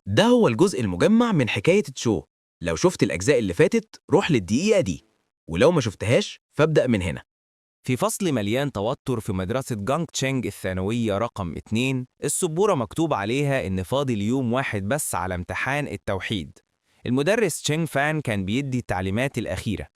ده هو الجزء المجمع من حكاية تشو. لو شفت الأجزاء اللي فاتت روح للدقيقة دي، ولو ما شفتهاش فابدأ من هنا. في فصل مليان توتر في مدرسة جانج تشينج الثانوية رقم 2، السبورة مكتوب عليها إن فاضل يوم واحد بس على امتحان التوحيد. المدرس تشينج فان كان بيدي التعليمات الأخيرة.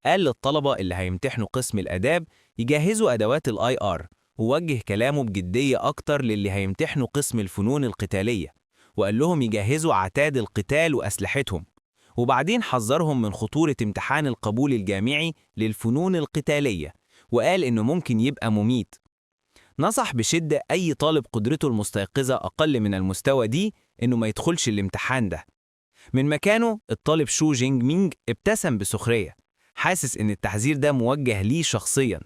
قال للطلبة اللي هيمتحنوا قسم الآداب يجهزوا أدوات الاي ار، ووجه كلامه بجدية أكتر للي هيمتحنوا قسم الفنون القتالية، وقال لهم يجهزوا عتاد القتال وأسلحتهم. وبعدين حذرهم من خطورة امتحان القبول الجامعي للفنون القتالية، وقال إنه ممكن يبقى مميت. نصح بشدة أي طالب قدرته المستيقظة أقل من المستوى دي إنه ما يدخلش الامتحان ده. من مكانه الطالب شو جينج مينج ابتسم بسخرية، حاسس إن التحذير ده موجه ليه شخصياً،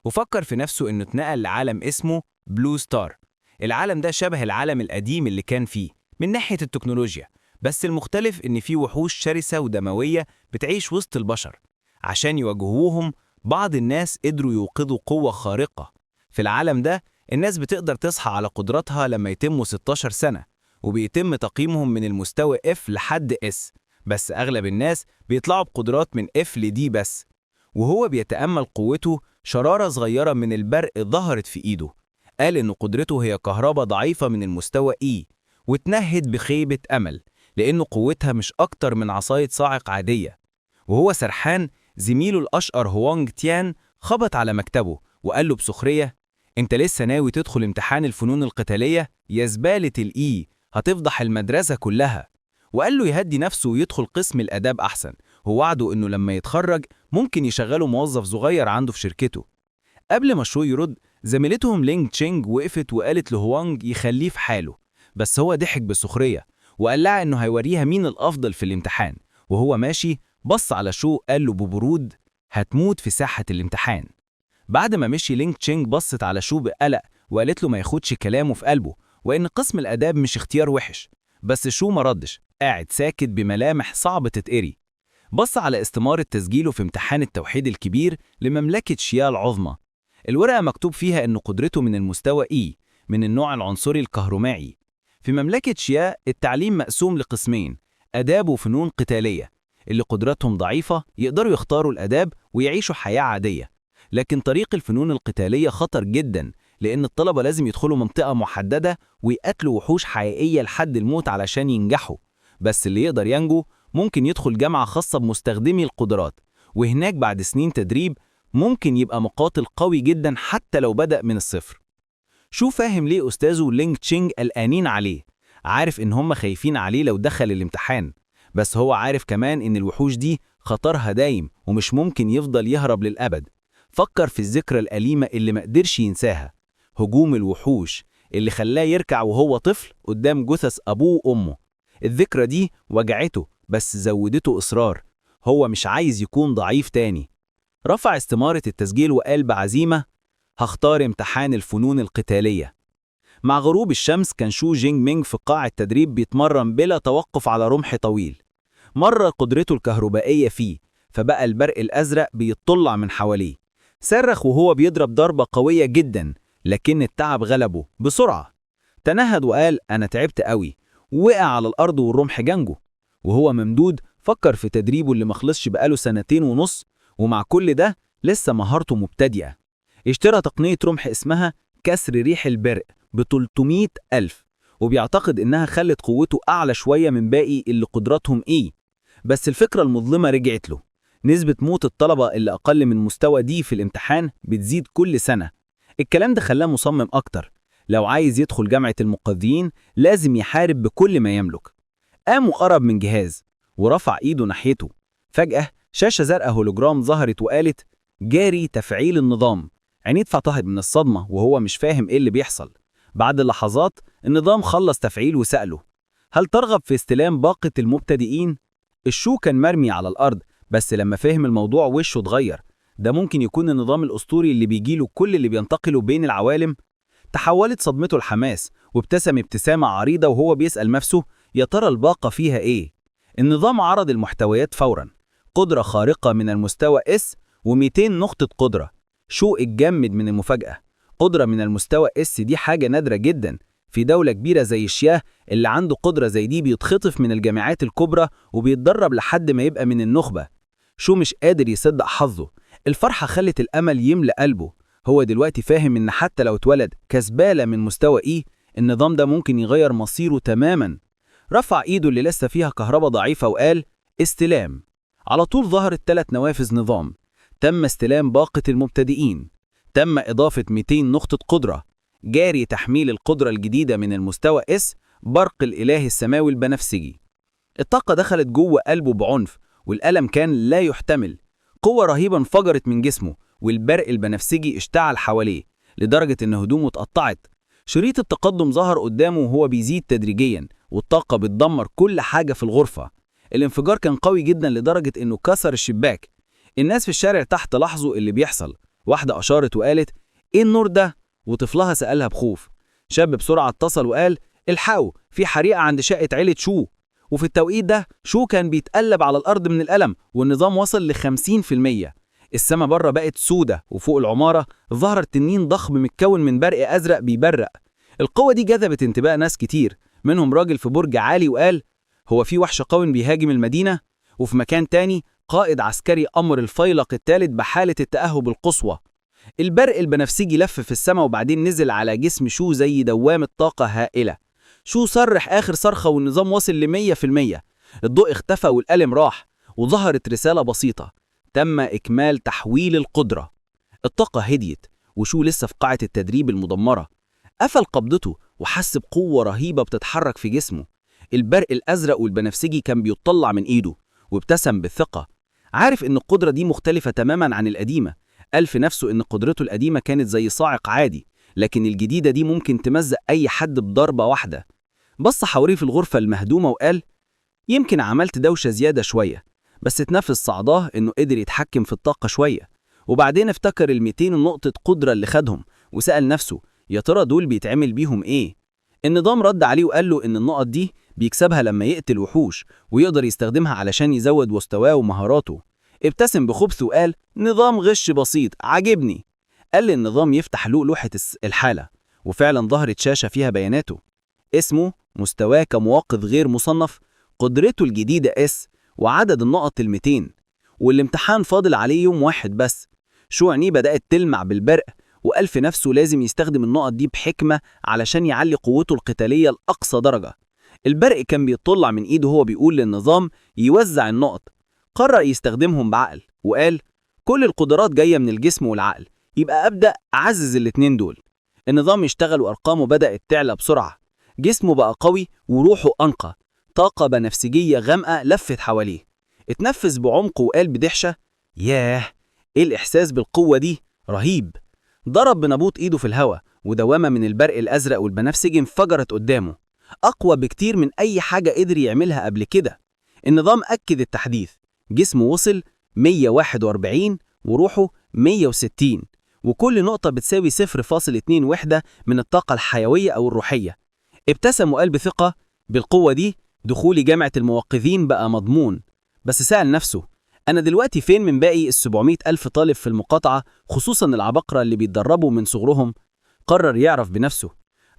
وفكر في نفسه إنه اتنقل لعالم اسمه بلو ستار. العالم ده شبه العالم القديم اللي كان فيه من ناحية التكنولوجيا، بس المختلف إن فيه وحوش شرسة ودموية بتعيش وسط البشر. عشان يواجهوهم بعض الناس قدروا يوقظوا قوة خارقة. في العالم ده الناس بتقدر تصحى على قدراتها لما يتموا 16 سنة، وبيتم تقييمهم من المستوى F لحد S، بس أغلب الناس بيطلعوا بقدرات من F ل D بس. وهو بيتأمل قوته، شرارة صغيرة من البرق ظهرت في إيده. قال إن قدرته هي كهرباء ضعيفة من المستوى E، واتنهد بخيبة أمل لأنه قوتها مش أكتر من عصاية صاعق عادية. وهو سرحان، زميله الأشقر هوانج تيان خبط على مكتبه وقال له بسخرية: أنت لسه ناوي تدخل امتحان الفنون القتالية؟ يا زبالة الإي، هتفضح المدرسة كلها. وقال له يهدي نفسه ويدخل قسم الآداب أحسن، ووعده إنه لما يتخرج ممكن يشغله موظف صغير عنده في شركته. قبل ما شو يرد، زميلتهم لينج تشينج وقفت وقالت لهوانج يخليه في حاله، بس هو ضحك بسخرية وقال لها إنه هيوريها مين الأفضل في الامتحان. وهو ماشي بص على شو قال له ببرود: هتموت في ساحة الامتحان. بعد ما مشي لينج تشينج بصت على شو بقلق وقالت له ما ياخدش كلامه في قلبه، وإن قسم الآداب مش اختيار وحش. بس شو ما ردش، قاعد ساكت بملامح صعب تتقري. بص على استمارة تسجيله في امتحان التوحيد الكبير لمملكة شيا العظمى. الورقة مكتوب فيها إن قدرته من المستوى E، من النوع العنصري الكهرومائي. في مملكة شيا التعليم مقسوم لقسمين: آداب وفنون قتالية. اللي قدراتهم ضعيفة يقدروا يختاروا الآداب ويعيشوا حياة عادية، لكن طريق الفنون القتالية خطر جدا، لأن الطلبة لازم يدخلوا منطقة محددة ويقتلوا وحوش حقيقية لحد الموت علشان ينجحوا. بس اللي يقدر ينجو ممكن يدخل جامعة خاصة بمستخدمي القدرات، وهناك بعد سنين تدريب ممكن يبقى مقاتل قوي جدا حتى لو بدأ من الصفر. شو فاهم ليه أستاذه لينج تشينج قلقانين عليه، عارف إن هم خايفين عليه لو دخل الامتحان، بس هو عارف كمان إن الوحوش دي خطرها دايم ومش ممكن يفضل يهرب للأبد. فكر في الذكرى الأليمة اللي مقدرش ينساها، هجوم الوحوش اللي خلاه يركع وهو طفل قدام جثث أبوه وأمه. الذكرى دي وجعته بس زودته إصرار، هو مش عايز يكون ضعيف تاني. رفع استمارة التسجيل وقال بعزيمة: هختار امتحان الفنون القتالية. مع غروب الشمس كان شو جينج مينج في قاع التدريب بيتمرن بلا توقف على رمح طويل. مرة قدرته الكهربائية فيه، فبقى البرق الأزرق بيطلع من حواليه. صرخ وهو بيضرب ضربة قوية جدا، لكن التعب غلبه بسرعة. تنهد وقال: أنا تعبت قوي. وقع على الأرض والرمح جنجه. وهو ممدود فكر في تدريبه اللي مخلصش بقاله 2.5 سنين، ومع كل ده لسه مهارته مبتدئة. اشترى تقنية رمح اسمها كسر ريح البرق ب300,000، وبيعتقد إنها خلت قوته أعلى شوية من باقي اللي قدراتهم إيه. بس الفكرة المظلمة رجعت له: نسبة موت الطلبة اللي أقل من مستوى دي في الامتحان بتزيد كل سنة. الكلام ده خلاه مصمم أكتر، لو عايز يدخل جامعة المقاتلين لازم يحارب بكل ما يملك. قام وقرب من جهاز ورفع إيده ناحيته. فجأة شاشة زرقاء هولوجرام ظهرت وقالت: جاري تفعيل النظام. عينيه اتفتحت من الصدمة وهو مش فاهم إيه اللي بيحصل. بعد لحظات النظام خلص تفعيل وسأله: هل ترغب في استلام باقة المبتدئين؟ الشو كان مرمي على الأرض، بس لما فهم الموضوع وشه اتغير. ده ممكن يكون النظام الأسطوري اللي بيجيله كل اللي بينتقلوا بين العوالم. تحولت صدمته لحماس وابتسم ابتسامة عريضة وهو بيسأل نفسه: يا ترى الباقة فيها إيه؟ النظام عرض المحتويات فوراً: قدرة خارقة من المستوى S و200 نقطة قدرة. شو اتجمد من المفاجأة. قدرة من المستوى S دي حاجة نادرة جدا، في دولة كبيرة زي الشياه اللي عنده قدرة زي دي بيتخطف من الجامعات الكبرى وبيتدرب لحد ما يبقى من النخبة. شو مش قادر يصدق حظه. الفرحة خلت الأمل يملأ قلبه. هو دلوقتي فاهم إن حتى لو اتولد كزبالة من مستوى إيه، النظام ده ممكن يغير مصيره تماماً. رفع إيده اللي لسه فيها كهرباء ضعيفة وقال استلام. على طول ظهرت 3 نوافذ نظام. تم استلام باقة المبتدئين. تم إضافة 200 نقطة قدرة. جاري تحميل القدرة الجديدة من المستوى اس برق الإله السماوي البنفسجي. الطاقة دخلت جوه قلبه بعنف والألم كان لا يحتمل. قوة رهيبة انفجرت من جسمه والبرق البنفسجي اشتعل حواليه لدرجة إن هدومه اتقطعت. شريط التقدم ظهر قدامه وهو بيزيد تدريجيا والطاقة بتدمر كل حاجة في الغرفة. الانفجار كان قوي جدا لدرجة إنه كسر الشباك. الناس في الشارع تحت لاحظوا اللي بيحصل. واحدة أشارت وقالت إيه النور ده؟ وطفلها سألها بخوف. شاب بسرعة اتصل وقال الحقوا في حريقة عند شقة عيلة شو. وفي التوقيت ده شو كان بيتقلب على الأرض من الألم والنظام وصل ل50%. السما بره بقت سودة وفوق العمارة ظهر تنين ضخم متكون من برق أزرق بيبرق. القوة دي جذبت انتباه ناس كتير، منهم راجل في برج عالي وقال هو في وحش قوي بيهاجم المدينة. وفي مكان تاني قائد عسكري أمر الفيلق الثالث بحالة التأهب القصوى. البرق البنفسجي لف في السماء وبعدين نزل على جسم شو زي دوامة طاقة هائلة. شو صرح آخر صرخة والنظام وصل ل100%. الضوء اختفى والألم راح وظهرت رسالة بسيطة: تم إكمال تحويل القدرة. الطاقة هديت وشو لسه في قاعة التدريب المدمرة. قفل قبضته وحس بقوة رهيبة بتتحرك في جسمه. البرق الأزرق والبنفسجي كان بيطلع من إيده وابتسم بالثقة. عارف إن القدرة دي مختلفة تماماً عن القديمة. قال في نفسه إن قدرته القديمة كانت زي صاعق عادي، لكن الجديدة دي ممكن تمزق أي حد بضربة واحدة. بص حواليه في الغرفة المهدومة وقال يمكن عملت دوشة زيادة شوية، بس اتنفس صعداه إنه قدر يتحكم في الطاقة شوية. وبعدين افتكر ال200 نقطة قدرة اللي خدهم وسأل نفسه يا ترى دول بيتعمل بيهم إيه؟ النظام رد عليه وقال له إن النقط دي بيكسبها لما يقتل وحوش ويقدر يستخدمها علشان يزود مستواه ومهاراته. ابتسم بخبث وقال نظام غش بسيط عاجبني. قال للنظام يفتح له لوحة الحالة وفعلا ظهرت شاشة فيها بياناته: اسمه، مستواه كمواقف غير مصنف، قدرته الجديدة اس، وعدد النقط ال200. والامتحان فاضل عليه يوم واحد بس. شو عينيه بدأت تلمع بالبرق وقال في نفسه لازم يستخدم النقط دي بحكمة علشان يعلي قوته القتالية لأقصى درجة. البرق كان بيطلع من إيده وهو بيقول للنظام يوزع النقط. قرر يستخدمهم بعقل وقال كل القدرات جاية من الجسم والعقل، يبقى أبدأ أعزز الاتنين دول. النظام يشتغل وأرقامه بدأت تعلى بسرعة. جسمه بقى قوي وروحه أنقى. طاقة بنفسجية غامقة لفت حواليه. اتنفس بعمق وقال بدهشة ياه، إيه الإحساس بالقوة دي؟ رهيب. ضرب بنبوط إيده في الهواء ودوامة من البرق الأزرق والبنفسجي انفجرت قدامه، أقوى بكتير من أي حاجة قدر يعملها قبل كده. النظام أكد التحديث. جسمه وصل 141 وروحه 160، وكل نقطة بتساوي 0.2 وحدة من الطاقة الحيوية أو الروحية. ابتسم وقال بثقة بالقوة دي دخولي جامعة الموقظين بقى مضمون. بس سأل نفسه أنا دلوقتي فين من باقي 700 ألف طالب في المقاطعة، خصوصا العباقرة اللي بيتدربوا من صغرهم؟ قرر يعرف بنفسه.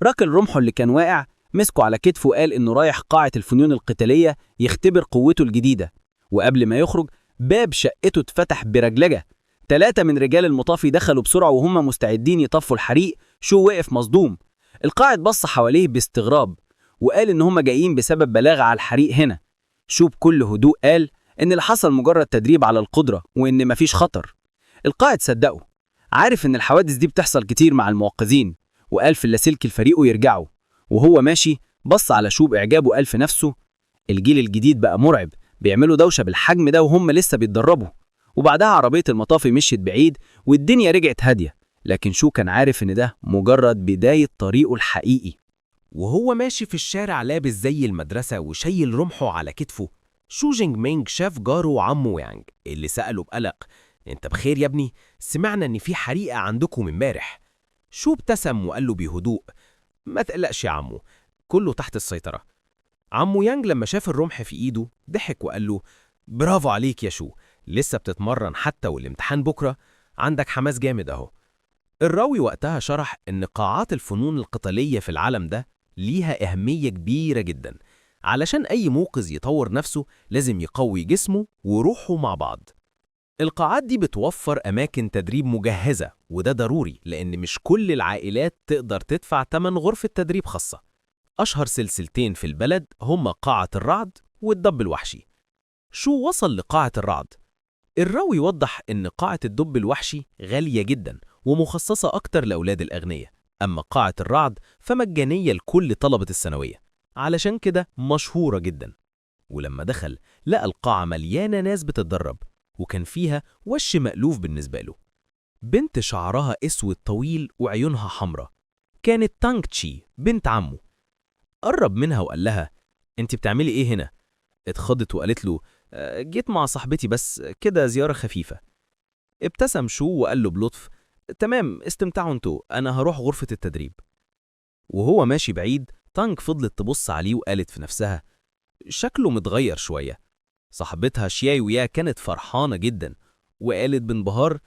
ركل رمحه اللي كان واقع مسكه على كتفه وقال إنه رايح قاعة الفنون القتالية يختبر قوته الجديدة. وقبل ما يخرج باب شقته اتفتح برجلجة. 3 من رجال المطافي دخلوا بسرعة وهم مستعدين يطفوا الحريق. شو وقف مصدوم. القائد بص حواليه باستغراب وقال إن هم جايين بسبب بلاغ على الحريق هنا. شو بكل هدوء قال إن اللي حصل مجرد تدريب على القدرة وإن مفيش خطر. القائد صدقه، عارف إن الحوادث دي بتحصل كتير مع الموقظين، وقال في اللاسلكي الفريق يرجعوا. وهو ماشي بص على شو بإعجابه قال في نفسه الجيل الجديد بقى مرعب، بيعملوا دوشة بالحجم ده وهم لسه بيتدربوا. وبعدها عربية المطافي مشيت بعيد والدنيا رجعت هادية، لكن شو كان عارف إن ده مجرد بداية طريقه الحقيقي. وهو ماشي في الشارع لابس زي المدرسة وشايل رمحه على كتفه، شو جينج مينج شاف جاره وعمه ويانج اللي سأله بقلق انت بخير يا ابني؟ سمعنا ان في حريقة عندكم امبارح. شو ابتسم وقال له بهدوء ما تقلقش يا عمو، كله تحت السيطرة. عمو يانج لما شاف الرمح في ايده ضحك وقال له برافو عليك يا شو، لسه بتتمرن حتى والامتحان بكرة، عندك حماس جامد اهو. الراوي وقتها شرح ان قاعات الفنون القتالية في العالم ده ليها أهمية كبيرة جدا. علشان أي موقظ يطور نفسه لازم يقوي جسمه وروحه مع بعض. القاعات دي بتوفر أماكن تدريب مجهزة، وده ضروري لأن مش كل العائلات تقدر تدفع تمن غرفة تدريب خاصة. أشهر سلسلتين في البلد هما قاعة الرعد والدب الوحشي. شو وصل لقاعة الرعد؟ الراوي وضح إن قاعة الدب الوحشي غالية جدا ومخصصة أكتر لأولاد الأغنياء، أما قاعة الرعد فمجانية لكل طلبة الثانوية، علشان كده مشهورة جدا. ولما دخل لقى القاعة مليانة ناس بتتدرب، وكان فيها وش مألوف بالنسبة له. بنت شعرها اسود طويل وعيونها حمرة، كانت تانغ تشي بنت عمه. قرب منها وقال لها: انت بتعملي ايه هنا؟ اتخضت وقالت له: جيت مع صاحبتي بس كده زيارة خفيفة. ابتسم شو وقال له بلطف: تمام، استمتعوا انتوا، انا هروح غرفة التدريب. وهو ماشي بعيد تانغ فضلت تبص عليه وقالت في نفسها: شكله متغير شوية. صاحبتها شياي ويا كانت فرحانة جدا وقالت بانبهار: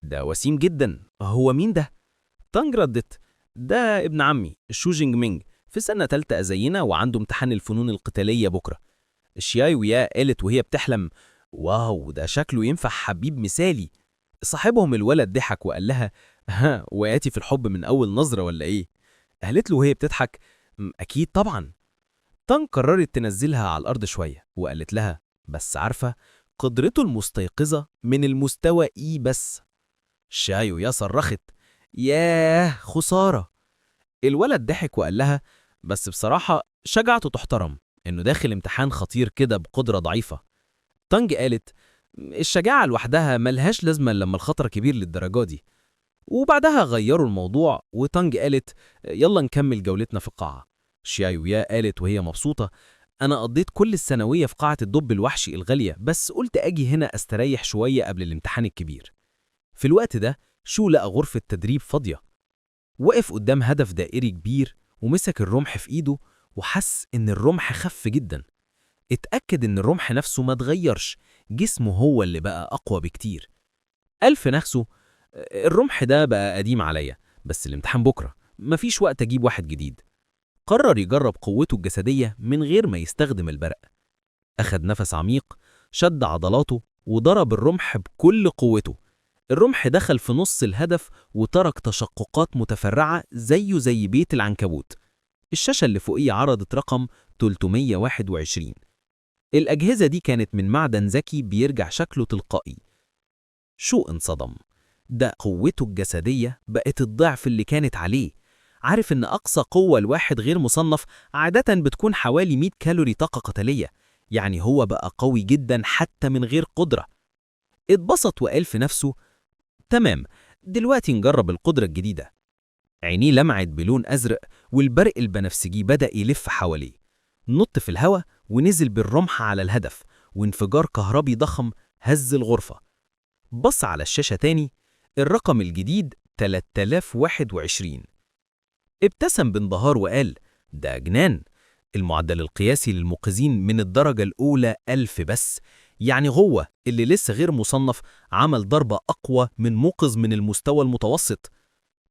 ده وسيم جدا، هو مين ده؟ تانغ ردت: ده ابن عمي شو جينج مينج، في سنة تالتة زينا وعنده امتحان الفنون القتالية بكرة. شياي ويا قالت وهي بتحلم: واو، ده شكله ينفع حبيب مثالي. صاحبهم الولد ضحك وقال لها: ها، وقعتي في الحب من أول نظرة ولا إيه؟ قالت له وهي بتضحك: أكيد طبعا. تانغ قررت تنزلها على الأرض شوية وقالت لها: بس عارفة، قدرته المستيقظة من المستوى إيه بس. شاي ويا صرخت: ياه، خسارة. الولد ضحك وقال لها: بس بصراحة شجعته تحترم، إنه داخل امتحان خطير كده بقدرة ضعيفة. تانج قالت: الشجاعة لوحدها ملهاش لازمة لما الخطر كبير للدرجة دي. وبعدها غيروا الموضوع وتانج قالت: يلا نكمل جولتنا في القاعة. شياي ويا قالت وهي مبسوطة: أنا قضيت كل الثانوية في قاعة الدب الوحشي الغالية، بس قلت أجي هنا أستريح شوية قبل الامتحان الكبير. في الوقت ده شو لقى غرفة تدريب فاضية. وقف قدام هدف دائري كبير ومسك الرمح في إيده وحس إن الرمح خف جدا. اتأكد إن الرمح نفسه ما اتغيرش، جسمه هو اللي بقى أقوى بكتير. قال في نفسه: الرمح ده بقى قديم عليا، بس الامتحان بكرة، مفيش وقت أجيب واحد جديد. قرر يجرب قوته الجسدية من غير ما يستخدم البرق. أخد نفس عميق، شد عضلاته وضرب الرمح بكل قوته. الرمح دخل في نص الهدف وترك تشققات متفرعة زيه زي بيت العنكبوت. الشاشة اللي فوقيه عرضت رقم 321. الأجهزة دي كانت من معدن ذكي بيرجع شكله تلقائي. شو انصدم، ده قوته الجسدية بقت الضعف اللي كانت عليه. عارف إن أقصى قوة الواحد غير مصنف عادة بتكون حوالي 100 كالوري طاقة قتالية، يعني هو بقى قوي جدا حتى من غير قدرة. اتبسط وقال في نفسه: تمام، دلوقتي نجرب القدرة الجديدة. عينيه لمعت بلون أزرق والبرق البنفسجي بدأ يلف حواليه. نط في الهواء ونزل بالرمح على الهدف، وانفجار كهربي ضخم هز الغرفة. بص على الشاشة تاني، الرقم الجديد 3021. ابتسم بانبهار وقال: ده جنان، المعدل القياسي للموقظين من الدرجة الأولى 1000 بس، يعني هو اللي لسه غير مصنف عمل ضربة أقوى من موقظ من المستوى المتوسط.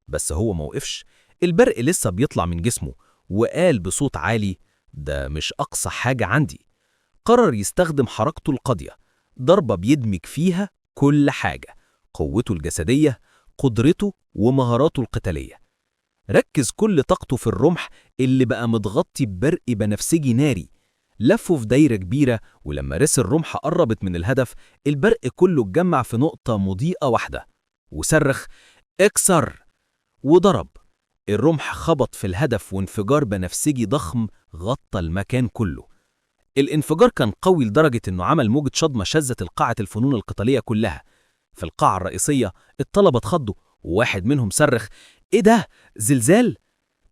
بس هو موقفش، البرق لسه بيطلع من جسمه، وقال بصوت عالي: ده مش أقصى حاجة عندي. قرر يستخدم حركته القاضية، ضربة بيدمج فيها كل حاجة: قوته الجسدية، قدرته، ومهاراته القتالية. ركز كل طاقته في الرمح اللي بقى متغطي ببرق بنفسجي ناري. لفه في دايرة كبيرة، ولما رس الرمح قربت من الهدف، البرق كله اتجمع في نقطة مضيئة واحدة، وصرخ: اكسر! وضرب. الرمح خبط في الهدف وانفجار بنفسجي ضخم غطى المكان كله. الانفجار كان قوي لدرجة انه عمل موجة صدمة شزت القاعة الفنون القتالية كلها. في القاعة الرئيسية الطلبة اتخضوا، وواحد منهم صرخ: ايه ده؟ زلزال؟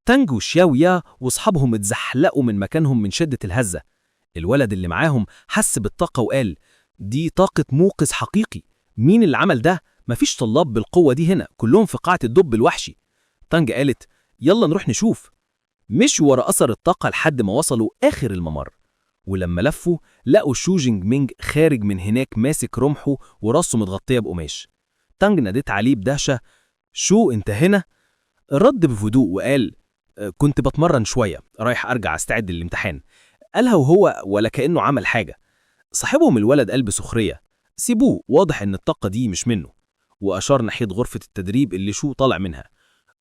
تانج وشياويا واصحابهم اتزحلقوا من مكانهم من شدة الهزة. الولد اللي معاهم حس بالطاقة وقال: دي طاقة موقظ حقيقي، مين اللي عمل ده؟ مفيش طلاب بالقوة دي هنا، كلهم في قاعة الدب الوحشي. تانج قالت: يلا نروح نشوف. مشوا ورا أثر الطاقة لحد ما وصلوا آخر الممر، ولما لفوا لقوا شو جينج مينج خارج من هناك ماسك رمحه وراسه متغطية بقماش. تانج نادت عليه بدهشة: شو انت هنا؟ رد بهدوء وقال: كنت بتمرن شوية، رايح أرجع أستعد للامتحان. قالها وهو ولا كأنه عمل حاجة. صاحبهم الولد قال بسخرية: سيبوه، واضح إن الطاقة دي مش منه. وأشار ناحية غرفة التدريب اللي شو طالع منها.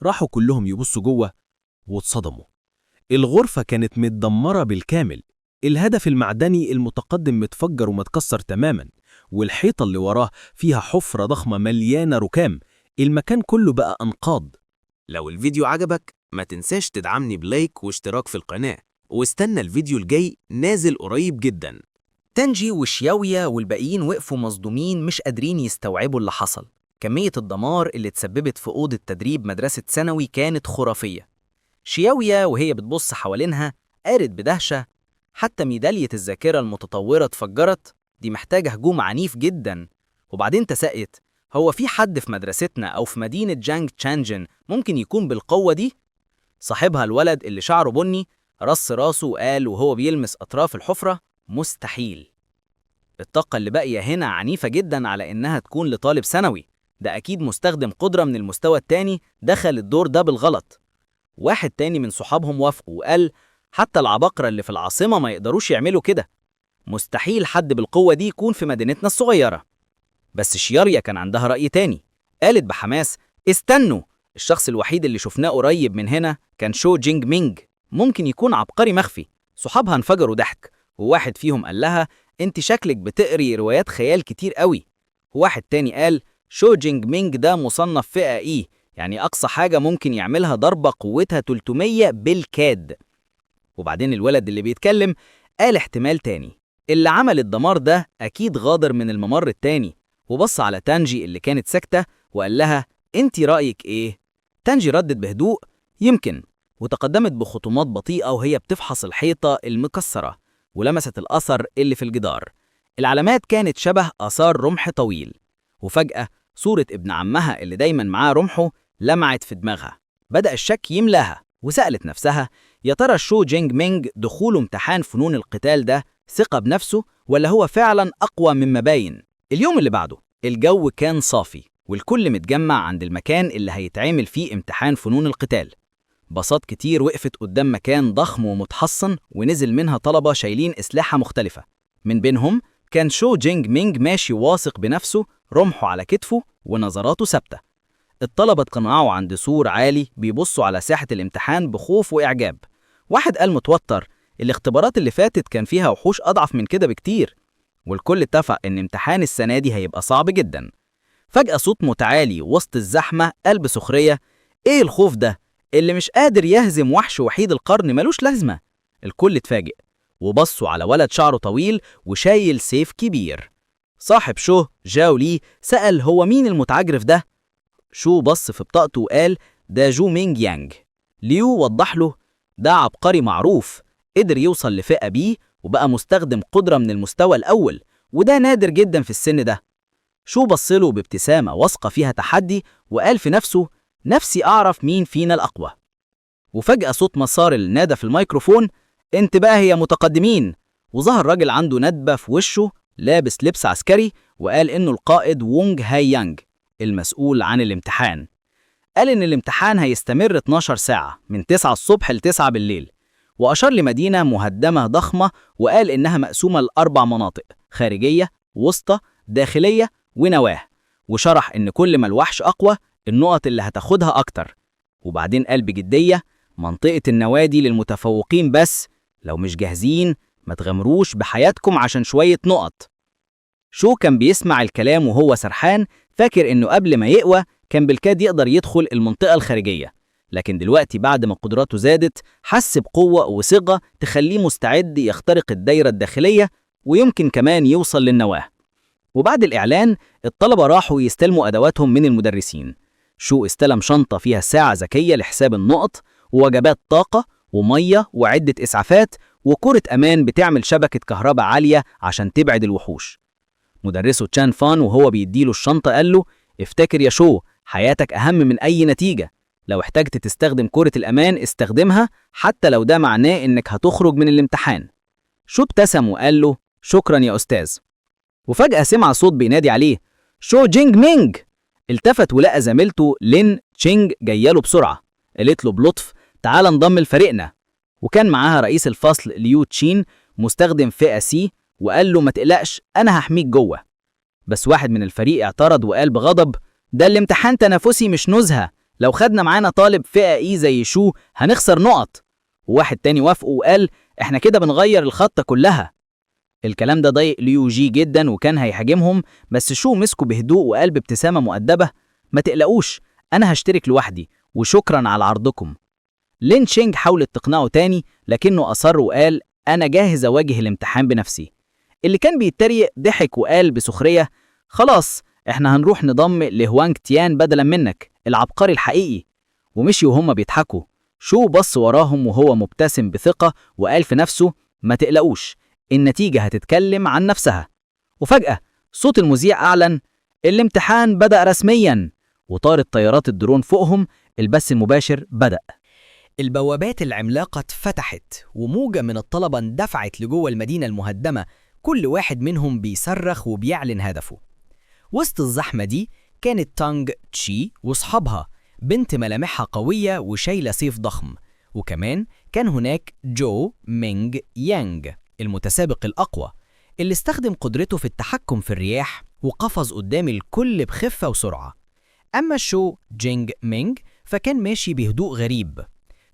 راحوا كلهم يبصوا جوه واتصدموا. الغرفة كانت متدمرة بالكامل. الهدف المعدني المتقدم متفجر ومتكسر تماما، والحيطة اللي وراه فيها حفرة ضخمة مليانة ركام. المكان كله بقى أنقاض. لو الفيديو عجبك ما تنساش تدعمني بلايك واشتراك في القناة، واستنى الفيديو الجاي نازل قريب جدا. تانجي وشياويا والباقيين وقفوا مصدومين، مش قادرين يستوعبوا اللي حصل. كمية الدمار اللي اتسببت في أوضة تدريب مدرسة ثانوي كانت خرافية. شياويا وهي بتبص حوالينها قالت بدهشة: حتى ميدالية الذاكرة المتطورة اتفجرت، دي محتاجة هجوم عنيف جدا. وبعدين تساءلت: هو في حد في مدرستنا أو في مدينة جانج تشانجن ممكن يكون بالقوة دي؟ صاحبها الولد اللي شعره بني رص راسه وقال وهو بيلمس أطراف الحفرة: مستحيل. الطاقة اللي باقية هنا عنيفة جدا على إنها تكون لطالب ثانوي. ده أكيد مستخدم قدرة من المستوى التاني دخل الدور ده بالغلط. واحد تاني من صحابهم وافقوا وقال: حتى العباقرة اللي في العاصمة ما يقدروش يعملوا كده. مستحيل حد بالقوة دي يكون في مدينتنا الصغيرة. بس شياريا كان عندها رأي تاني. قالت بحماس: استنوا، الشخص الوحيد اللي شفناه قريب من هنا كان شو جينج مينج، ممكن يكون عبقري مخفي. صحابها انفجروا ضحك، وواحد فيهم قال لها: انت شكلك بتقري روايات خيال كتير قوي. وواحد تاني قال: شو جينج مينج ده مصنف فئة ايه، يعني أقصى حاجة ممكن يعملها ضربة قوتها 300 بالكاد. وبعدين الولد اللي بيتكلم قال احتمال تاني: اللي عمل الدمار ده أكيد غادر من الممر التاني. وبص على تانجي اللي كانت ساكتة وقال لها: انتي رأيك ايه؟ تانجي ردت بهدوء: يمكن. وتقدمت بخطوات بطيئة وهي بتفحص الحيطة المكسرة، ولمست الأثر اللي في الجدار. العلامات كانت شبه آثار رمح طويل. وفجأة صورة ابن عمها اللي دايما معاه رمحه لمعت في دماغها. بدأ الشك يملاها، وسألت نفسها: يا ترى شو جينج مينج دخوله امتحان فنون القتال ده ثقة بنفسه، ولا هو فعلا أقوى مما باين؟ اليوم اللي بعده الجو كان صافي، والكل متجمع عند المكان اللي هيتعمل فيه امتحان فنون القتال. باصات كتير وقفت قدام مكان ضخم ومتحصن، ونزل منها طلبة شايلين أسلحة مختلفة. من بينهم كان شو جينج مينج ماشي واثق بنفسه، رمحه على كتفه ونظراته ثابتة. الطلبة اتقنعوا عند سور عالي بيبصوا على ساحة الامتحان بخوف وإعجاب. واحد قال متوتر: الاختبارات اللي فاتت كان فيها وحوش أضعف من كده بكتير. والكل اتفق إن امتحان السنة دي هيبقى صعب جدا. فجأة صوت متعالي وسط الزحمة قال بسخرية: إيه الخوف ده؟ اللي مش قادر يهزم وحش وحيد القرن ملوش لازمة. الكل اتفاجئ وبصوا على ولد شعره طويل وشايل سيف كبير. صاحب شو جاو لي سأل: هو مين المتعجرف ده؟ شو بص في بطاقته وقال: ده جو مينج يانج. ليو وضح له: ده عبقري معروف، قدر يوصل لفئة بي وبقى مستخدم قدرة من المستوى الأول، وده نادر جدا في السن ده. شو بصله بابتسامة واثقة فيها تحدي وقال في نفسه: نفسي أعرف مين فينا الأقوى. وفجأة صوت مسار نادى في الميكروفون: انتباه يا متقدمين. وظهر راجل عنده ندبة في وشه لابس لبس عسكري، وقال إنه القائد وونج هاي يانج المسؤول عن الامتحان. قال إن الامتحان هيستمر 12 ساعة من 9 الصبح ل 9 بالليل، وأشار لمدينة مهدمة ضخمة وقال إنها مقسومة ل4 مناطق: خارجية، وسطى، داخلية، ونواه. وشرح إن كل ما الوحش أقوى النقط اللي هتاخدها أكتر. وبعدين قال بجدية: منطقة النوادي للمتفوقين بس، لو مش جاهزين ما تغامروش بحياتكم عشان شوية نقط. شو كان بيسمع الكلام وهو سرحان، فاكر إنه قبل ما يقوى كان بالكاد يقدر يدخل المنطقة الخارجية، لكن دلوقتي بعد ما قدراته زادت حس بقوة وثقة تخليه مستعد يخترق الدايرة الداخلية ويمكن كمان يوصل للنواة. وبعد الإعلان الطلبة راحوا يستلموا أدواتهم من المدرسين. شو استلم شنطة فيها ساعة ذكية لحساب النقط، ووجبات طاقة، ومية، وعدة إسعافات، وكرة أمان بتعمل شبكة كهرباء عالية عشان تبعد الوحوش. مدرسه تشان فان وهو بيديله الشنطة قال له: افتكر يا شو، حياتك أهم من أي نتيجة. لو احتجت تستخدم كرة الأمان استخدمها، حتى لو ده معناه إنك هتخرج من الامتحان. شو ابتسم وقال له: شكرا يا أستاذ. وفجأة سمع صوت بينادي عليه: شو جينج مينج. التفت ولقى زميلته لين تشينج جاياله بسرعة. قالت له بلطف: تعال انضم لفريقنا. وكان معاها رئيس الفصل ليو تشين مستخدم فئة سي، وقال له ما تقلقش أنا هحميك جوه. بس واحد من الفريق اعترض وقال بغضب ده الامتحان تنافسي مش نزهة، لو خدنا معانا طالب فئة اي زي شو هنخسر نقط. وواحد تاني وافقه وقال احنا كده بنغير الخطة كلها. الكلام ده ضايق ليو جي جدا وكان هيهاجمهم، بس شو مسكه بهدوء وقال بابتسامة مؤدبة ما تقلقوش أنا هشترك لوحدي وشكرا على عرضكم. لين تشينج حاولت تقنعه تاني لكنه أصر وقال أنا جاهز أواجه الامتحان بنفسي. اللي كان بيتريق ضحك وقال بسخرية خلاص احنا هنروح نضم لهوانج تيان بدلا منك العبقري الحقيقي. ومشي وهم بيضحكوا. شو بص وراهم وهو مبتسم بثقة وقال في نفسه ما تقلقوش النتيجة هتتكلم عن نفسها. وفجأة صوت المذيع أعلن الامتحان بدأ رسمياً، وطارت طيارات الدرون فوقهم. البث المباشر بدأ. البوابات العملاقة اتفتحت وموجة من الطلبة اندفعت لجوه المدينة المهدمة، كل واحد منهم بيصرخ وبيعلن هدفه. وسط الزحمة دي كانت تانج تشي وصحابها، بنت ملامحها قوية وشايلة سيف ضخم. وكمان كان هناك جو مينج يانج المتسابق الأقوى اللي استخدم قدرته في التحكم في الرياح وقفز قدام الكل بخفة وسرعة. أما شو جينج مينج فكان ماشي بهدوء غريب،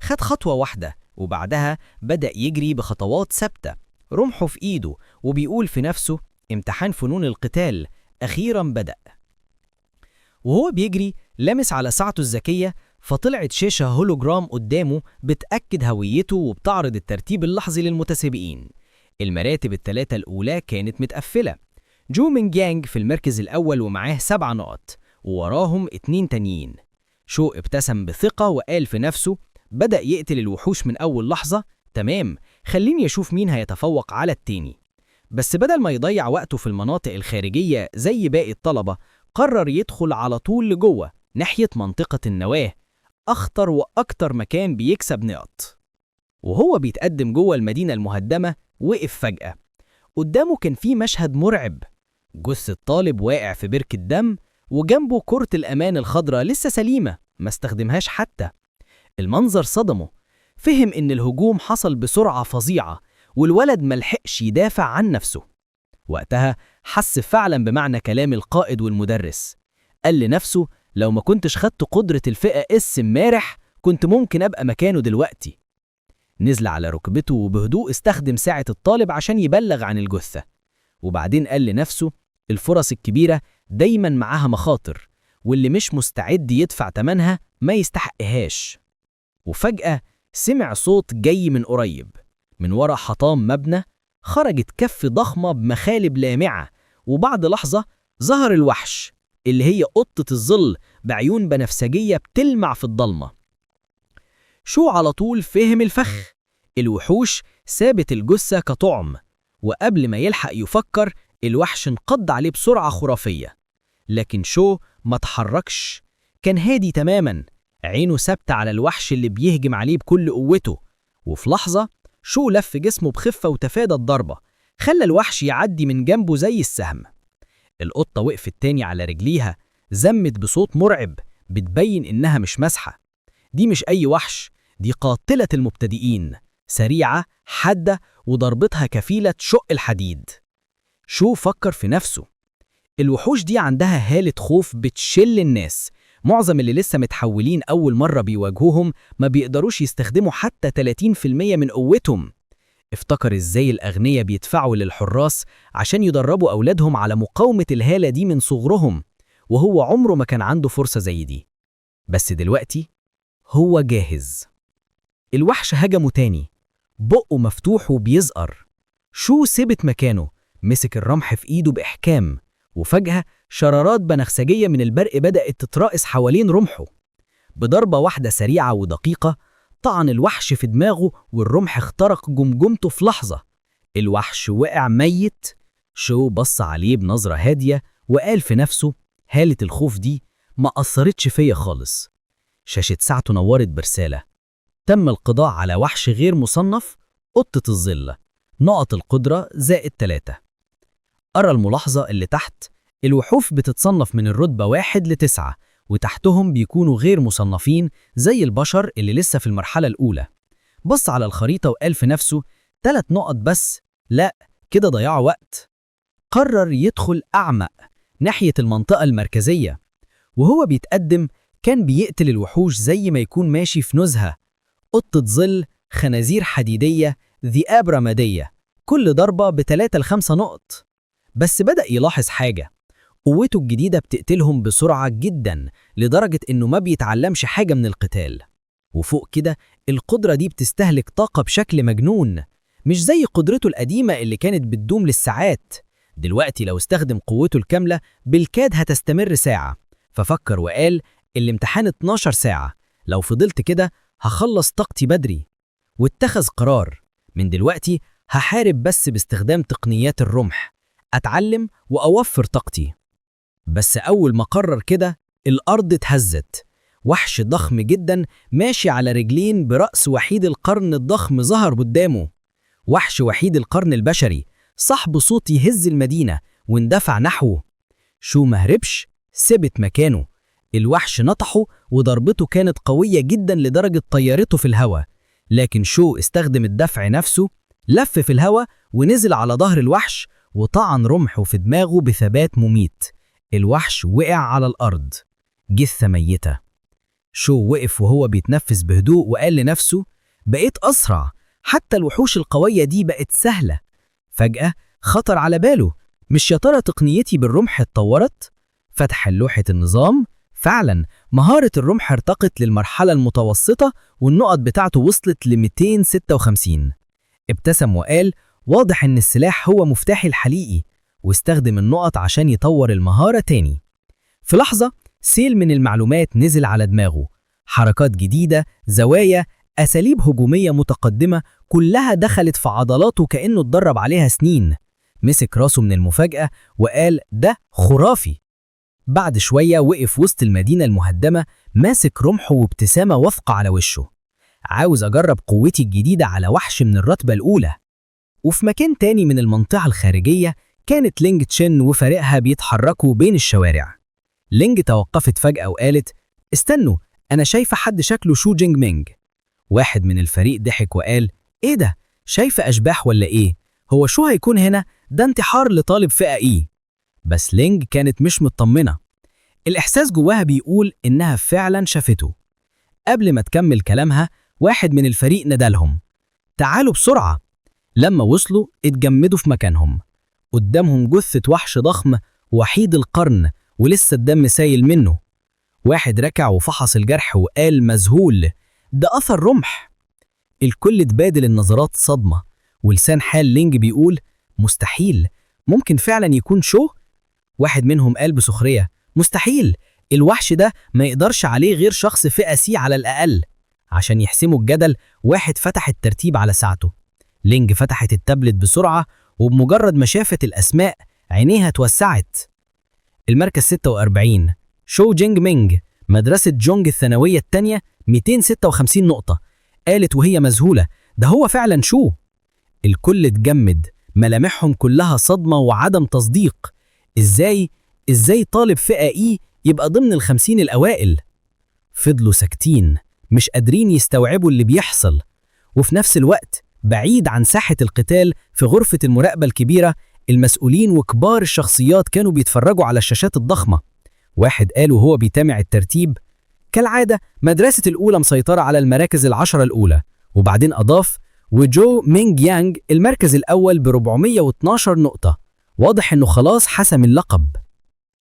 خد خطوة واحدة وبعدها بدأ يجري بخطوات ثابتة، رمحه في إيده وبيقول في نفسه امتحان فنون القتال أخيراً بدأ. وهو بيجري لمس على ساعته الذكية فطلعت شاشة هولوجرام قدامه بتأكد هويته وبتعرض الترتيب اللحظي للمتسابقين. المراتب الثلاثة الأولى كانت متقفلة. جو مينج يانج في المركز الأول ومعاه 7 نقط ووراهم 2 تانيين. شو ابتسم بثقة وقال في نفسه بدأ يقتل الوحوش من أول لحظة. تمام، خليني أشوف مين هيتفوق على التاني. بس بدل ما يضيع وقته في المناطق الخارجية زي باقي الطلبة، قرر يدخل على طول لجوه ناحية منطقة النواة، أخطر وأكتر مكان بيكسب نقط. وهو بيتقدم جوه المدينة المهدمة وقف فجأة. قدامه كان في مشهد مرعب، جثة طالب واقع في بركة دم وجنبه كرة الأمان الخضراء لسه سليمة ما استخدمهاش حتى. المنظر صدمه، فهم إن الهجوم حصل بسرعة فظيعة والولد ملحقش يدافع عن نفسه. وقتها حس فعلا بمعنى كلام القائد والمدرس، قال لنفسه لو ما كنتش خدت قدرة الفئة اس امبارح كنت ممكن أبقى مكانه دلوقتي. نزل على ركبته وبهدوء استخدم ساعة الطالب عشان يبلغ عن الجثة، وبعدين قال لنفسه الفرص الكبيرة دايما معاها مخاطر، واللي مش مستعد يدفع تمنها ما يستحقهاش. وفجأة سمع صوت جاي من قريب، من ورا حطام مبنى خرجت كف ضخمة بمخالب لامعة، وبعد لحظة ظهر الوحش اللي هي قطة الظل بعيون بنفسجية بتلمع في الضلمة. شو على طول فهم الفخ، الوحوش سابت الجثة كطعم، وقبل ما يلحق يفكر الوحش انقض عليه بسرعة خرافية. لكن شو ما تحركش، كان هادي تماما، عينه ثابتة على الوحش اللي بيهجم عليه بكل قوته. وفي لحظة شو لف جسمه بخفة وتفادى الضربة، خلى الوحش يعدي من جنبه زي السهم. القطة وقفت تاني على رجليها، زمت بصوت مرعب بتبين إنها مش مسحة. دي مش أي وحش، دي قاتلة المبتدئين، سريعة حادة وضربتها كفيلة شق الحديد. شو فكر في نفسه الوحوش دي عندها هالة خوف بتشل الناس، معظم اللي لسه متحولين أول مرة بيواجهوهم ما بيقدروش يستخدموا حتى 30% من قوتهم. افتكر إزاي الأغنياء بيدفعوا للحراس عشان يدربوا أولادهم على مقاومة الهالة دي من صغرهم، وهو عمره ما كان عنده فرصة زي دي. بس دلوقتي هو جاهز. الوحش هجمه تاني، بقه مفتوح وبيزقر. شو ثبت مكانه، مسك الرمح في إيده بإحكام، وفجأة شرارات بنفسجية من البرق بدأت تتراقص حوالين رمحه. بضربة واحدة سريعة ودقيقة طعن الوحش في دماغه والرمح اخترق جمجمته في لحظة. الوحش وقع ميت. شو بص عليه بنظرة هادية وقال في نفسه هالة الخوف دي ما أثرتش فيا خالص. شاشة ساعته نورت برسالة: تم القضاء على وحش غير مصنف، قطة الظل، نقط القدرة -3. أرى الملاحظة اللي تحت، الوحوش بتتصنف من الرتبة 1 ل 9، وتحتهم بيكونوا غير مصنفين زي البشر اللي لسه في المرحلة الأولى. بص على الخريطة وقال في نفسه 3 نقط بس، لا كده ضياع وقت. قرر يدخل أعمق ناحية المنطقة المركزية، وهو بيتقدم كان بيقتل الوحوش زي ما يكون ماشي في نزهة: قطة ظل، خنازير حديدية، ذئاب رمادية، كل ضربة ب3 ل5 نقط. بس بدأ يلاحظ حاجة: قوته الجديدة بتقتلهم بسرعة جدا لدرجة إنه ما بيتعلمش حاجة من القتال. وفوق كده القدرة دي بتستهلك طاقة بشكل مجنون، مش زي قدرته القديمة اللي كانت بتدوم للساعات. دلوقتي لو استخدم قوته الكاملة بالكاد هتستمر ساعة. ففكر وقال الامتحان 12 ساعة، لو فضلت كده هخلص طاقتي بدري. واتخذ قرار: من دلوقتي هحارب بس باستخدام تقنيات الرمح، أتعلم وأوفر طاقتي. بس أول ما قرر كده الأرض اتهزت. وحش ضخم جدا ماشي على رجلين برأس وحيد القرن الضخم ظهر قدامه. وحش وحيد القرن البشري، صاحب صوت يهز المدينة، واندفع نحوه. شو مهربش، ثبت مكانه. الوحش نطحه وضربته كانت قوية جدا لدرجة طيرته في الهواء، لكن شو استخدم الدفع نفسه، لف في الهواء ونزل على ظهر الوحش وطعن رمحه في دماغه بثبات مميت. الوحش وقع على الأرض، جثة ميتة. شو وقف وهو بيتنفس بهدوء وقال لنفسه: بقيت أسرع، حتى الوحوش القوية دي بقت سهلة. فجأة خطر على باله: مش يا ترى تقنيتي بالرمح اتطورت؟ فتح لوحة النظام، فعلا مهارة الرمح ارتقت للمرحلة المتوسطة والنقط بتاعته وصلت ل 256. ابتسم وقال: واضح ان السلاح هو مفتاحي الحقيقي، واستخدم النقط عشان يطور المهارة تاني. في لحظة سيل من المعلومات نزل على دماغه: حركات جديدة، زوايا، أساليب هجومية متقدمة، كلها دخلت في عضلاته كأنه اتدرب عليها سنين. مسك راسه من المفاجأة وقال: ده خرافي. بعد شوية وقف وسط المدينة المهدمة ماسك رمحه وابتسامة واثقة على وشه: عاوز أجرب قوتي الجديدة على وحش من الرتبة الأولى. وفي مكان تاني من المنطقة الخارجية كانت لينج تشين وفريقها بيتحركوا بين الشوارع. لينج توقفت فجأة وقالت: استنوا، أنا شايفة حد شكله شو جينج مينج. واحد من الفريق ضحك وقال: إيه ده؟ شايفة أشباح ولا إيه؟ هو شو هيكون هنا؟ ده انتحار لطالب فئة إيه. بس لينج كانت مش مطمنة. الإحساس جواها بيقول إنها فعلا شافته. قبل ما تكمل كلامها واحد من الفريق ندالهم: تعالوا بسرعة. لما وصلوا اتجمدوا في مكانهم. قدامهم جثة وحش ضخم وحيد القرن ولسه الدم سايل منه. واحد ركع وفحص الجرح وقال مذهول: ده أثر رمح. الكل تبادل النظرات صدمة، ولسان حال لينج بيقول: مستحيل، ممكن فعلا يكون شو؟ واحد منهم قال بسخرية: مستحيل، الوحش ده ما يقدرش عليه غير شخص فئة سي على الأقل. عشان يحسموا الجدل واحد فتح الترتيب على ساعته. لينج فتحت التابلت بسرعة، وبمجرد ما شافت الأسماء عينيها اتوسعت. المركز 46 شو جينج مينج، مدرسة جونج الثانوية التانية، 256 نقطة. قالت وهي مذهولة: ده هو فعلا شو. الكل اتجمد، ملامحهم كلها صدمة وعدم تصديق. ازاي طالب فئة اي يبقى ضمن ال50 الأوائل؟ فضلوا ساكتين مش قادرين يستوعبوا اللي بيحصل. وفي نفس الوقت بعيد عن ساحة القتال في غرفة المراقبة الكبيرة، المسؤولين وكبار الشخصيات كانوا بيتفرجوا على الشاشات الضخمة. واحد قال وهو بيتابع الترتيب: كالعادة مدرسة الأولى مسيطرة على المراكز 10 الأولى. وبعدين أضاف: وجو مينج يانج المركز الأول ب412 نقطة. واضح إنه خلاص حسم اللقب.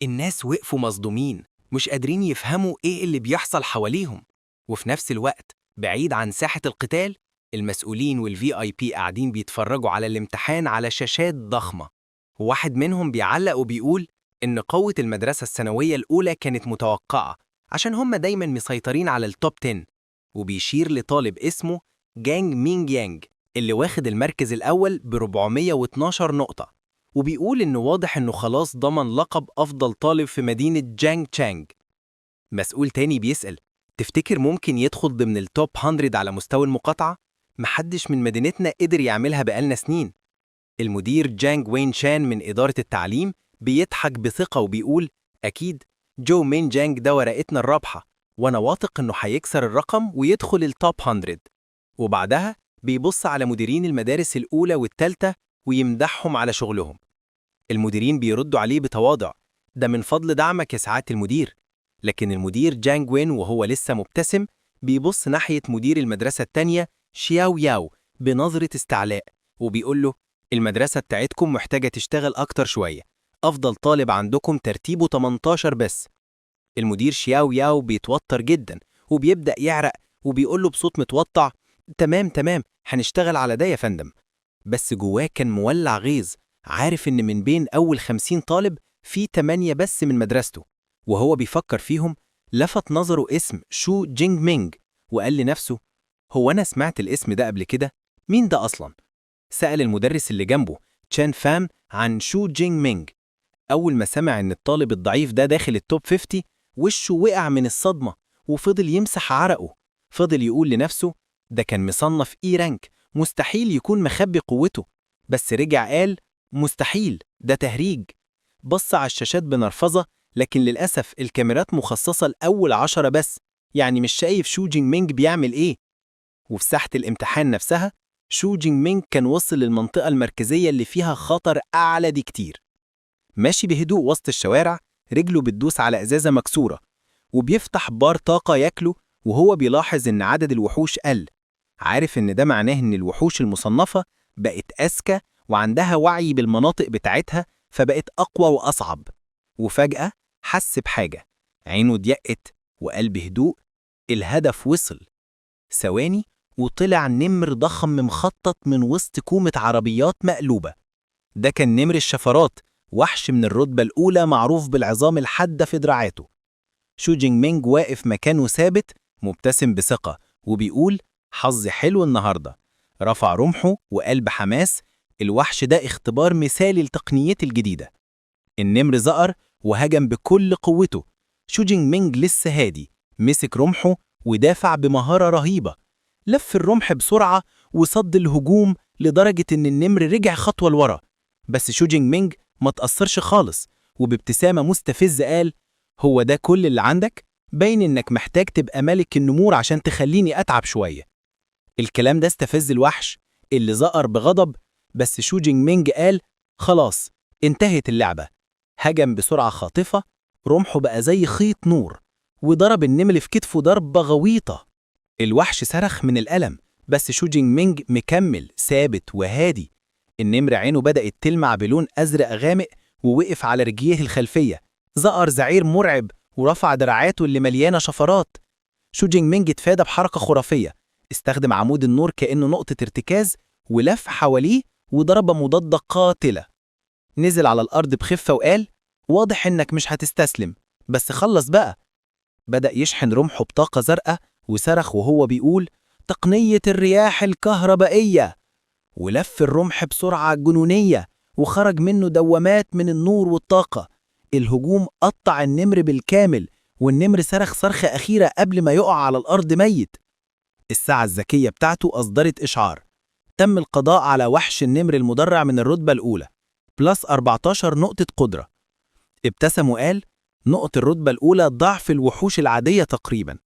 الناس وقفوا مصدومين، مش قادرين يفهموا إيه اللي بيحصل حواليهم. وفي نفس الوقت بعيد عن ساحة القتال، المسؤولين والVIP قاعدين بيتفرجوا على الامتحان على شاشات ضخمة. وواحد منهم بيعلق وبيقول إن قوة المدرسة الثانوية الأولى كانت متوقعة عشان هم دايماً مسيطرين على التوب 10، وبيشير لطالب اسمه جانج مينج يانج اللي واخد المركز الأول ب412 نقطة، وبيقول إنه واضح إنه خلاص ضمن لقب أفضل طالب في مدينة جانج تشانج. مسؤول تاني بيسأل: تفتكر ممكن يدخل ضمن التوب 100 على مستوى المقاطعة؟ محدش من مدينتنا قدر يعملها بقالنا سنين. المدير جانج وين شان من إدارة التعليم بيضحك بثقة وبيقول: أكيد جو مين جانج ده ورقتنا الرابحة، وأنا واثق إنه هيكسر الرقم ويدخل التوب 100. وبعدها بيبص على مديرين المدارس الأولى والتالتة ويمدحهم على شغلهم. المديرين بيردوا عليه بتواضع، ده من فضل دعمك يا سعادة المدير. لكن المدير جانج وين وهو لسه مبتسم بيبص ناحية مدير المدرسة التانية شياو ياو بنظرة استعلاء، وبيقول له المدرسة بتاعتكم محتاجة تشتغل أكتر شوية، أفضل طالب عندكم ترتيبه 18 بس. المدير شياو ياو بيتوتر جدا وبيبدأ يعرق، وبيقول له بصوت متوتر تمام هنشتغل على ده يا فندم. بس جواه كان مولع غيظ، عارف إن من بين أول 50 طالب في 8 بس من مدرسته، وهو بيفكر فيهم لفت نظره اسم شو جينج مينج، وقال لنفسه هو أنا سمعت الاسم ده قبل كده؟ مين ده أصلاً؟ سأل المدرس اللي جنبه تشان فام عن شو جينج مينج. أول ما سمع إن الطالب الضعيف ده داخل التوب 50 وشه وقع من الصدمة وفضل يمسح عرقه. فضل يقول لنفسه ده كان مصنف إي رانك، مستحيل يكون مخبي قوته. بس رجع قال مستحيل، ده تهريج. بص على الشاشات بنرفزة، لكن للأسف الكاميرات مخصصة لأول 10 بس، يعني مش شايف شو جينج مينج بيعمل إيه. وفي ساحة الامتحان نفسها شو جينج مينج كان وصل للمنطقة المركزية اللي فيها خطر أعلى دي كتير. ماشي بهدوء وسط الشوارع، رجله بتدوس على إزازة مكسورة، وبيفتح بار طاقة ياكله وهو بيلاحظ إن عدد الوحوش قل. عارف إن ده معناه إن الوحوش المصنفة بقت أذكى وعندها وعي بالمناطق بتاعتها، فبقت أقوى وأصعب. وفجأة حس بحاجة، عينه ضيقت وقال بهدوء الهدف وصل. ثواني وطلع نمر ضخم مخطط من وسط كومة عربيات مقلوبة. ده كان نمر الشفرات، وحش من الرتبة الأولى معروف بالعظام الحادة في دراعاته. شو جينج مينج واقف مكانه ثابت مبتسم بثقة وبيقول حظي حلو النهاردة. رفع رمحه وقال بحماس الوحش ده اختبار مثالي لتقنيتي الجديدة. النمر زقر وهجم بكل قوته. شو جينج مينج لسه هادي، مسك رمحه ودافع بمهارة رهيبة، لف الرمح بسرعة وصد الهجوم لدرجة إن النمر رجع خطوة لورا. بس شو جينج مينج ما تأثرش خالص، وبابتسامة مستفزة قال هو ده كل اللي عندك؟ باين إنك محتاج تبقى ملك النمور عشان تخليني أتعب شوية. الكلام ده استفز الوحش اللي زقر بغضب، بس شو جينج مينج قال خلاص انتهت اللعبة. هجم بسرعة خاطفة، رمحه بقى زي خيط نور وضرب النمل في كتفه ضربة غويطة. الوحش صرخ من الألم، بس شو جينج مينج مكمل ثابت وهادي. النمر عينه بدأت تلمع بلون أزرق غامق ووقف على رجليه الخلفية، زقر زعير مرعب ورفع دراعاته اللي مليانة شفرات. شو جينج مينج اتفادى بحركة خرافية، استخدم عمود النور كأنه نقطة ارتكاز ولف حواليه وضربة مضادة قاتلة. نزل على الأرض بخفة وقال واضح إنك مش هتستسلم، بس خلص بقى. بدأ يشحن رمحه بطاقة زرقاء وصرخ وهو بيقول تقنية الرياح الكهربائية، ولف الرمح بسرعة جنونية وخرج منه دوامات من النور والطاقة. الهجوم قطع النمر بالكامل، والنمر صرخ صرخة أخيرة قبل ما يقع على الأرض ميت. الساعة الذكية بتاعته أصدرت إشعار تم القضاء على وحش النمر المدرع من الرتبة الأولى بلس 14 نقطة قدرة. ابتسم وقال نقطة الرتبة الأولى ضعف الوحوش العادية تقريبا.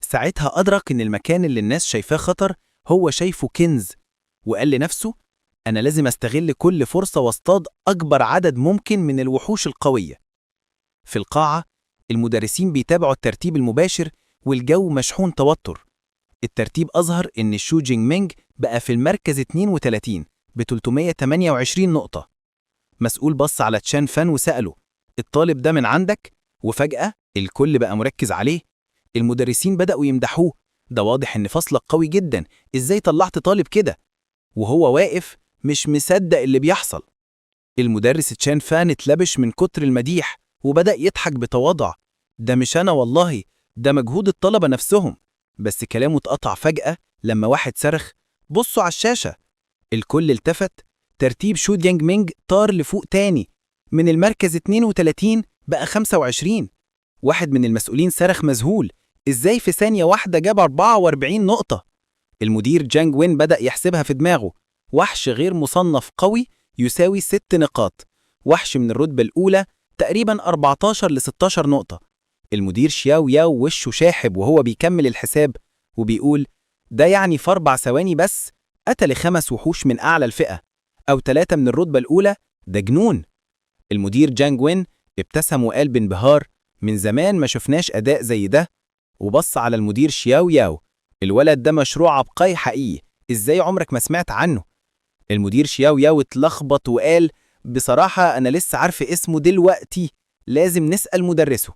ساعتها أدرك إن المكان اللي الناس شايفاه خطر هو شايفه كنز، وقال لنفسه أنا لازم أستغل كل فرصة واصطاد أكبر عدد ممكن من الوحوش القوية. في القاعة المدرسين بيتابعوا الترتيب المباشر والجو مشحون توتر. الترتيب أظهر إن شو جينج مينج بقى في المركز 32 ب 328 نقطة. مسؤول بص على تشان فان وسأله الطالب ده من عندك؟ وفجأة الكل بقى مركز عليه. المدرسين بدأوا يمدحوه، ده واضح إن فصلك قوي جدا، إزاي طلعت طالب كده؟ وهو واقف مش مصدق اللي بيحصل. المدرس تشان فان اتلبش من كتر المديح وبدأ يضحك بتواضع، ده مش أنا والله، ده مجهود الطلبة نفسهم. بس كلامه اتقطع فجأة لما واحد صرخ بصوا على الشاشة. الكل التفت، ترتيب شو جينج مينج طار لفوق تاني، من المركز 32 بقى 25. واحد من المسؤولين صرخ مذهول إزاي في ثانية واحدة جاب 44 نقطة؟ المدير جانج وين بدأ يحسبها في دماغه، وحش غير مصنف قوي يساوي 6 نقاط، وحش من الرتبة الأولى تقريبا 14 ل 16 نقطة، المدير شياو ياو وشه شاحب وهو بيكمل الحساب وبيقول ده يعني في 4 ثواني بس قتل 5 وحوش من أعلى الفئة أو 3 من الرتبة الأولى، ده جنون. المدير جانج وين ابتسم وقال بانبهار من زمان ما شفناش أداء زي ده، وبص على المدير شياو ياو، الولد ده مشروع عبقري حقيقي، إزاي عمرك ما سمعت عنه؟ المدير شياو ياو اتلخبط وقال بصراحة أنا لسه عارف اسمه دلوقتي، لازم نسأل مدرسه.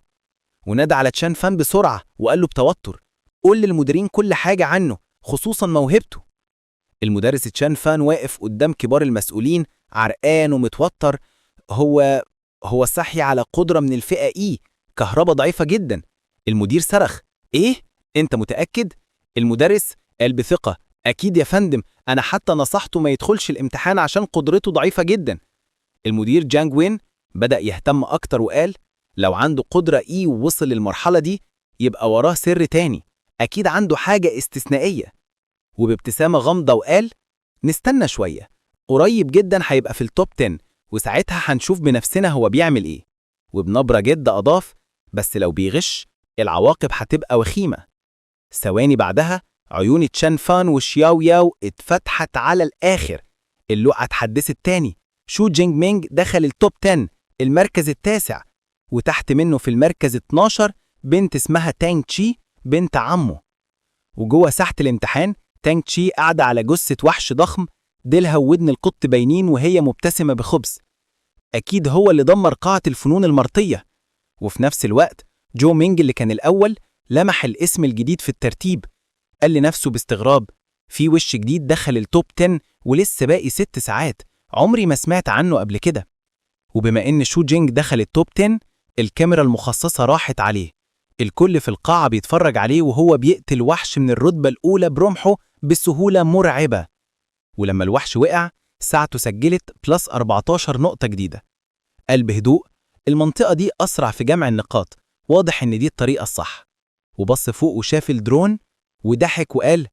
ونادى على تشان فان بسرعة وقال له بتوتر قول للمديرين كل حاجة عنه خصوصا موهبته. المدرس تشان فان واقف قدام كبار المسؤولين عرقان ومتوتر. هو صحي على قدرة من الفئة إي، كهرباء ضعيفة جدا. المدير صرخ إيه؟ أنت متأكد؟ المدرس قال بثقة أكيد يا فندم، أنا حتى نصحته ما يدخلش الامتحان عشان قدرته ضعيفة جدا. المدير جانج وين بدأ يهتم أكتر وقال لو عنده قدرة إي ووصل للمرحلة دي يبقى وراه سر تاني، أكيد عنده حاجة استثنائية. وبابتسامة غامضة وقال نستنى شوية، قريب جدا هيبقى في التوب 10 وساعتها هنشوف بنفسنا هو بيعمل إيه. وبنبرة جدة أضاف بس لو بيغش العواقب هتبقى وخيمة. ثواني بعدها عيون تشان فان وشياو ياو اتفتحت على الآخر، اللقعة اتحدثت تاني. شو جينج مينج دخل التوب 10 المركز التاسع، وتحت منه في المركز 12 بنت اسمها تانج تشي بنت عمه. وجوه ساحة الامتحان تانج تشي قاعدة على جثة وحش ضخم، ديلها وودن القط باينين وهي مبتسمة بخبز. أكيد هو اللي دمر قاعة الفنون المرطية. وفي نفس الوقت جو مينج اللي كان الأول لمح الاسم الجديد في الترتيب، قال لنفسه باستغراب في وش جديد دخل التوب 10 ولسه باقي 6 ساعات، عمري ما سمعت عنه قبل كده. وبما إن شو جينج دخل التوب 10 الكاميرا المخصصة راحت عليه، الكل في القاعة بيتفرج عليه وهو بيقتل وحش من الرتبة الأولى برمحه بسهولة مرعبة. ولما الوحش وقع ساعته سجلت بلس 14 نقطة جديدة. قال بهدوء المنطقة دي أسرع في جمع النقاط، واضح إن دي الطريقة الصح. وبص فوق وشاف الدرون وضحك وقال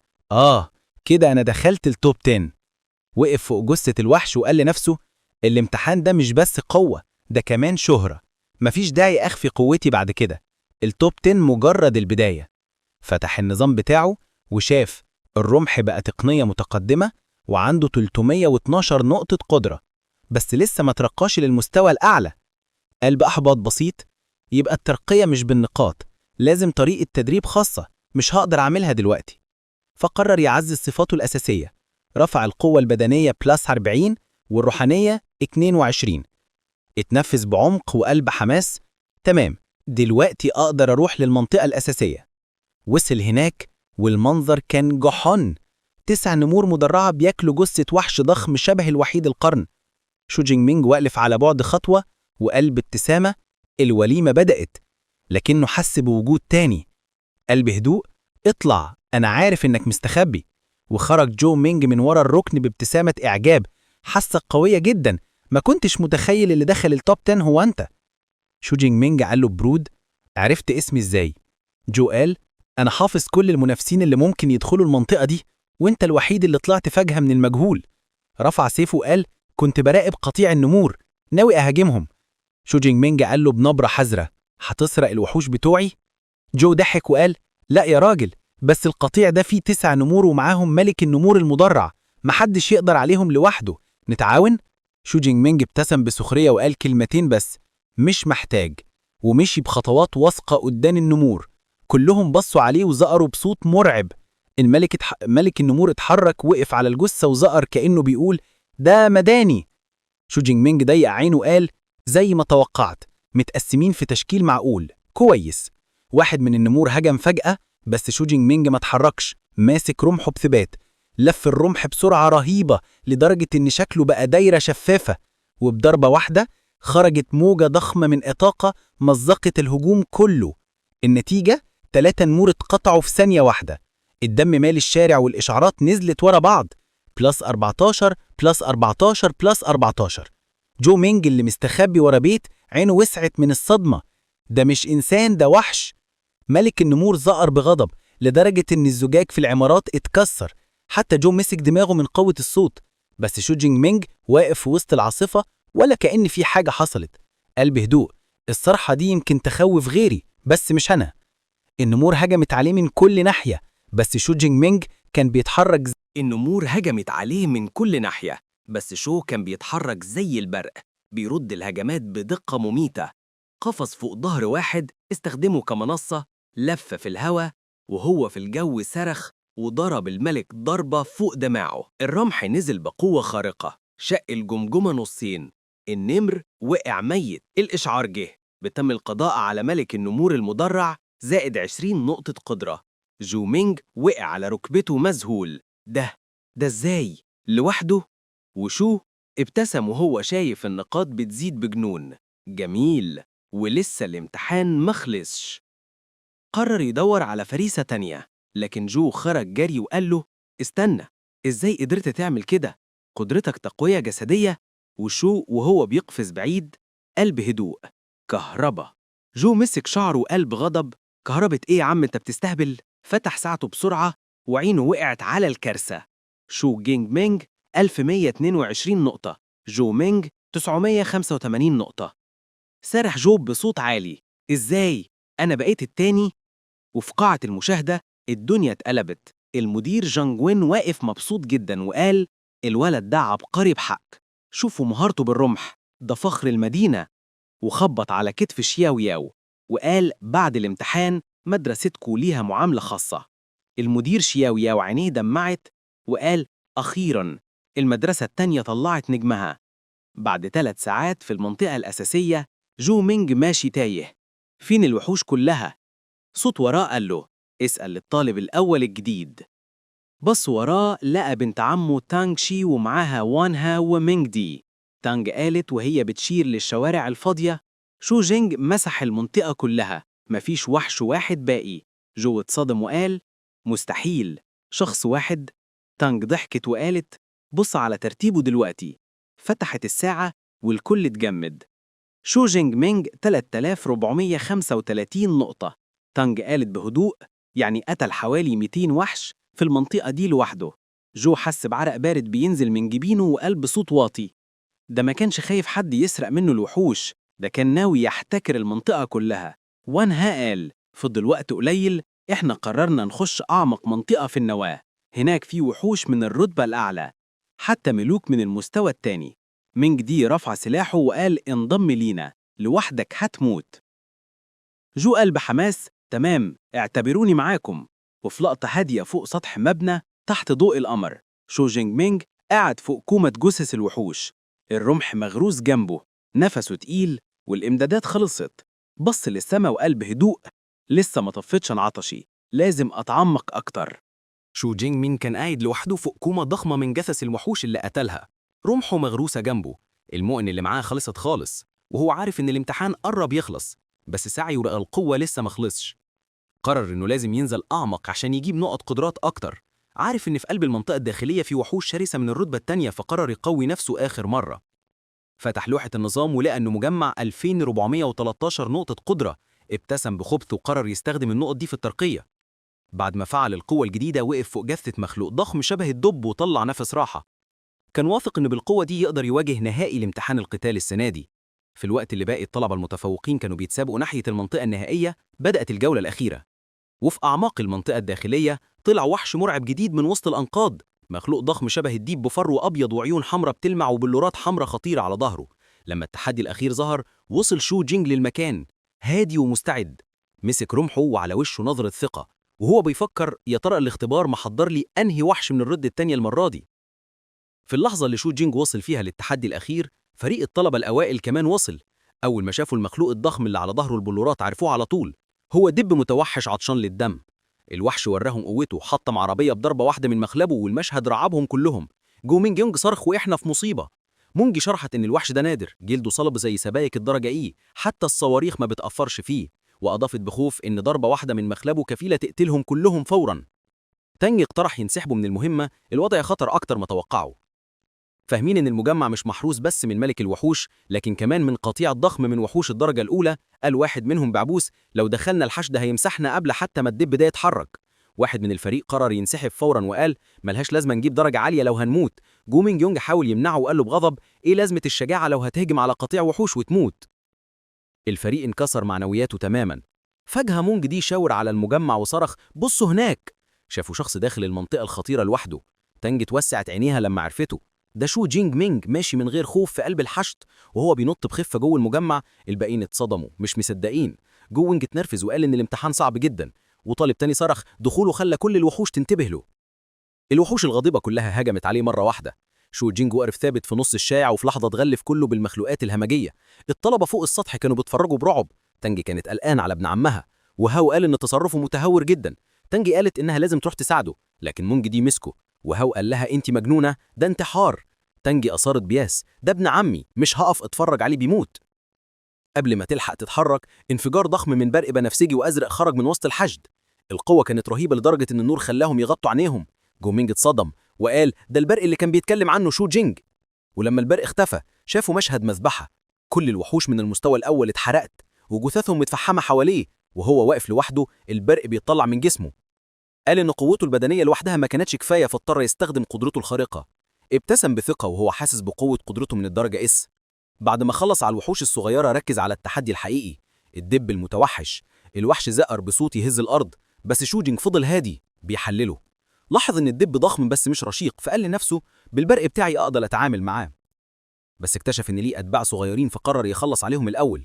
كده أنا دخلت التوب 10. وقف فوق جثة الوحش وقال لنفسه الامتحان ده مش بس قوة، ده كمان شهرة، مفيش داعي أخفي قوتي بعد كده، التوب 10 مجرد البداية. فتح النظام بتاعه وشاف الرمح بقى تقنية متقدمة وعنده 312 نقطة قدرة، بس لسه ما ترقاش للمستوى الأعلى. قال بأحباط بسيط يبقى الترقية مش بالنقاط، لازم طريقة تدريب خاصة مش هقدر أعملها دلوقتي. فقرر يعزز صفاته الأساسية، رفع القوة البدنية بلس 40 والروحانية 22. اتنفس بعمق وقلب حماس، تمام دلوقتي أقدر أروح للمنطقة الأساسية. وصل هناك والمنظر كان جحن، 9 نمور مدرعة بياكلوا جثة وحش ضخم شبه الوحيد القرن. شو جينج مينج واقف على بعد خطوة وقلب ابتسامة، الوليمة بدأت، لكنه حس بوجود تاني. قال بهدوء اطلع أنا عارف إنك مستخبي. وخرج جو مينج من ورا الركن بابتسامة إعجاب، حاسة قوية جدا، ما كنتش متخيل اللي دخل التوب 10 هو أنت. شو جينج مينج قال له برود عرفت اسمي إزاي؟ جو قال أنا حافظ كل المنافسين اللي ممكن يدخلوا المنطقة دي، وانت الوحيد اللي طلعت فجأة من المجهول. رفع سيفه وقال كنت براقب قطيع النمور ناوي أهاجمهم. شو جينج مينج قال له بنبرة حذرة هتسرق الوحوش بتوعي؟ جو ضحك وقال لا يا راجل، بس القطيع ده فيه 9 نمور ومعاهم ملك النمور المدرع، محدش يقدر عليهم لوحده، نتعاون؟ شو جينج مينج ابتسم بسخرية وقال كلمتين بس مش محتاج، ومشي بخطوات واثقة قدام النمور. كلهم بصوا عليه وزقروا بصوت مرعب. ملك النمور اتحرك وقف على الجثة وزقر كأنه بيقول ده مداني. شو جينج مينج ضيق عينه وقال زي ما توقعت، متقسمين في تشكيل معقول كويس. واحد من النمور هجم فجأة بس شو جينج مينج ما اتحركش، ماسك رمحه بثبات، لف الرمح بسرعة رهيبة لدرجة إن شكله بقى دايرة شفافة، وبضربة واحدة خرجت موجة ضخمة من إطاقة مزقت الهجوم كله. النتيجة 3 نمور اتقطعوا في ثانية واحدة، الدم مال الشارع والإشعارات نزلت ورا بعض، بلس 14 بلس 14 بلس 14. جو مينج اللي مستخبي ورا بيت عينه وسعت من الصدمة، ده مش إنسان ده وحش. ملك النمور زقر بغضب لدرجة إن الزجاج في العمارات اتكسر، حتى جو مسك دماغه من قوة الصوت. بس شو جينج مينج واقف في وسط العاصفة ولا كأن في حاجة حصلت. قال بهدوء الصرحة دي يمكن تخوف غيري بس مش أنا. النمور هجمت عليه من كل ناحية، بس شو جينج مينج كان بيتحرك النمور هجمت عليه من كل ناحية، بس شو كان بيتحرك زي البرق، بيرد الهجمات بدقة مميتة. قفز فوق ظهر واحد استخدمه كمنصة، لف في الهواء وهو في الجو صرخ وضرب الملك ضربة فوق دماغه. الرمح نزل بقوة خارقة، شق الجمجمة نصين، النمر وقع ميت. الإشعار جه بتم القضاء على ملك النمور المدرع زائد 20 نقطة قدرة. جو مينج وقع على ركبته مذهول. ده ازاي؟ لوحده؟ وشو ابتسم وهو شايف النقاط بتزيد بجنون. جميل، ولسه الامتحان مخلصش. قرر يدور على فريسة تانية، لكن جو خرج جري وقال له استنى، ازاي قدرت تعمل كده؟ قدرتك تقوية جسدية. وشو وهو بيقفز بعيد قال بهدوء كهربا. جو مسك شعره وقال بغضب كهربة ايه يا عم انت بتستهبل؟ فتح ساعته بسرعة وعينه وقعت على الكارثة. شو جينج مينج 1122 نقطة، جو مينج 985 نقطة. سرح جو بصوت عالي ازاي؟ أنا بقيت التاني؟ وفي قاعة المشاهدة الدنيا اتقلبت. المدير جانج وين واقف مبسوط جدا وقال الولد ده عبقري بحق، شوفوا مهارته بالرمح، ده فخر المدينة. وخبط على كتف شياو ياو وقال بعد الامتحان مدرستكو ليها معاملة خاصة. المدير شياو ياو عينيه دمعت وقال أخيراً المدرسة التانية طلعت نجمها. بعد 3 ساعات في المنطقة الأساسية جو مينج ماشي تايه. فين الوحوش كلها؟ صوت وراه قال له اسأل الطالب الأول الجديد. بص وراه لقى بنت عمه تانغ شي ومعاها وانها ومينج دي. تانغ قالت وهي بتشير للشوارع الفاضية شو جينج مسح المنطقة كلها، مفيش وحش واحد باقي. جو اتصدم وقال مستحيل، شخص واحد؟ تانغ ضحكت وقالت بص على ترتيبه دلوقتي. فتحت الساعة والكل اتجمد. شو جينج مينج 3435 نقطة. تانغ قالت بهدوء يعني قتل حوالي 200 وحش في المنطقة دي لوحده. جو حس بعرق بارد بينزل من جبينه وقال بصوت واطي ده ما كانش خايف حد يسرق منه الوحوش، ده كان ناوي يحتكر المنطقة كلها. وانها قال فضل وقت قليل احنا قررنا نخش أعمق منطقة في النواة، هناك في وحوش من الرتبة الأعلى، حتى ملوك من المستوى التاني. مينج دي رفع سلاحه وقال انضم لينا، لوحدك هتموت. جو قال بحماس تمام اعتبروني معاكم. وفي لقطة هادية فوق سطح مبنى تحت ضوء القمر شو جينج مينج قاعد فوق كومة جثث الوحوش، الرمح مغروس جنبه، نفسه تقيل والإمدادات خلصت. بص للسما وقال بهدوء لسه ما طفتش عن عطشي، لازم أتعمق أكتر. شو جينج مين كان قاعد لوحده فوق كومة ضخمة من جثث الوحوش اللي قتلها، رمحه مغروسة جنبه، المؤن اللي معاه خلصت خالص، وهو عارف إن الامتحان قرب يخلص، بس سعيه لقى القوة لسه مخلصش. قرر إنه لازم ينزل أعمق عشان يجيب نقط قدرات أكتر، عارف إن في قلب المنطقة الداخلية في وحوش شرسة من الرتبة التانية، فقرر يقوي نفسه آخر مرة. فتح لوحة النظام ولقى إنه مجمع 2413 نقطة قدرة، ابتسم بخبث وقرر يستخدم النقط دي في الترقية. بعد ما فعل القوة الجديدة وقف فوق جثة مخلوق ضخم شبه الدب وطلع نفس راحة. كان واثق إنه بالقوة دي يقدر يواجه نهائي الامتحان القتال السنة دي. في الوقت اللي باقي الطلبة المتفوقين كانوا بيتسابقوا ناحية المنطقة النهائية، بدأت الجولة الأخيرة. وفي أعماق المنطقة الداخلية طلع وحش مرعب جديد من وسط الأنقاض، مخلوق ضخم شبه الديب بفرو أبيض وعيون حمراء بتلمع وبلورات حمراء خطيرة على ظهره. لما التحدي الأخير ظهر وصل شو جينج للمكان هادي ومستعد، مسك رمحه وعلى وشه نظرة ثقة، وهو بيفكر يا ترى الاختبار محضر لي أنهي وحش من الرد التانية المرة دي. في اللحظة اللي شو جينج وصل فيها للتحدي الأخير فريق الطلبة الأوائل كمان وصل. أول ما شافوا المخلوق الضخم اللي على ظهره البلورات عرفوه على طول، هو دب متوحش عطشان للدم. الوحش وراهم قوته، حطم عربية بضربة واحدة من مخلبه والمشهد رعبهم كلهم. جو مينج يونج صرخ وإحنا في مصيبة. مونجي شرحت إن الوحش ده نادر، جلده صلب زي سبايك الدرجة إيه، حتى الصواريخ ما بتأثرش فيه، وأضافت بخوف إن ضربة واحدة من مخلبه كفيلة تقتلهم كلهم فوراً. تانج اقترح ينسحبوا من المهمة، الوضع خطر أكتر ما توقعوا. فاهمين إن المجمع مش محروس بس من ملك الوحوش، لكن كمان من قطيع ضخم من وحوش الدرجة الأولى. قال واحد منهم بعبوس لو دخلنا الحشد هيمسحنا قبل حتى ما الدب ده يتحرك. واحد من الفريق قرر ينسحب فورا وقال ملهاش لازمة نجيب درجة عالية لو هنموت. جو مينج يونج حاول يمنعه وقال له بغضب إيه لازمة الشجاعة لو هتهجم على قطيع وحوش وتموت. الفريق انكسر معنوياته تماما. فجأة مونج دي شاور على المجمع وصرخ بصوا هناك. شافوا شخص داخل المنطقة الخطيرة لوحده. تانج اتوسعت عينيها لما عرفته. ده شو جينج مينج ماشي من غير خوف في قلب الحشد وهو بينط بخفة جوه المجمع. الباقيين اتصدموا مش مصدقين. جوينج اتنرفز وقال ان الامتحان صعب جدا، وطالب تاني صرخ دخوله خلى كل الوحوش تنتبه له. الوحوش الغاضبة كلها هجمت عليه مرة واحدة. شو جينج وقف ثابت في نص الشارع وفي لحظة اتغلف كله بالمخلوقات الهمجية. الطلبة فوق السطح كانوا بيتفرجوا برعب. تانجي كانت قلقان على ابن عمها، وهاو قال ان تصرفه متهور جدا. تانجي قالت انها لازم تروح تساعده، لكن مونج دي مسكه، وهاو قال لها انت مجنونة، ده انتحار. تانجي أصارت بياس، ده ابن عمي مش هقف اتفرج عليه بيموت. قبل ما تلحق تتحرك انفجار ضخم من برق بنفسجي وازرق خرج من وسط الحشد. القوة كانت رهيبة لدرجة ان النور خلاهم يغطوا عينيهم. جومينج اتصدم وقال ده البرق اللي كان بيتكلم عنه شو جينج. ولما البرق اختفى شافوا مشهد مذبحة. كل الوحوش من المستوى الأول اتحرقت وجثثهم متفحمة حواليه، وهو واقف لوحده البرق بيطلع من جسمه. قال إن قوته البدنية لوحدها ما كانتش كفاية فاضطر يستخدم قدرته الخارقة. ابتسم بثقة وهو حاسس بقوة قدرته من الدرجة اس. بعد ما خلص على الوحوش الصغيرة ركز على التحدي الحقيقي، الدب المتوحش. الوحش زقر بصوت يهز الأرض، بس شوجينج فضل هادي بيحلله. لاحظ إن الدب ضخم بس مش رشيق، فقال لنفسه بالبرق بتاعي أقدر أتعامل معاه. بس اكتشف إن ليه أتباع صغيرين فقرر يخلص عليهم الأول.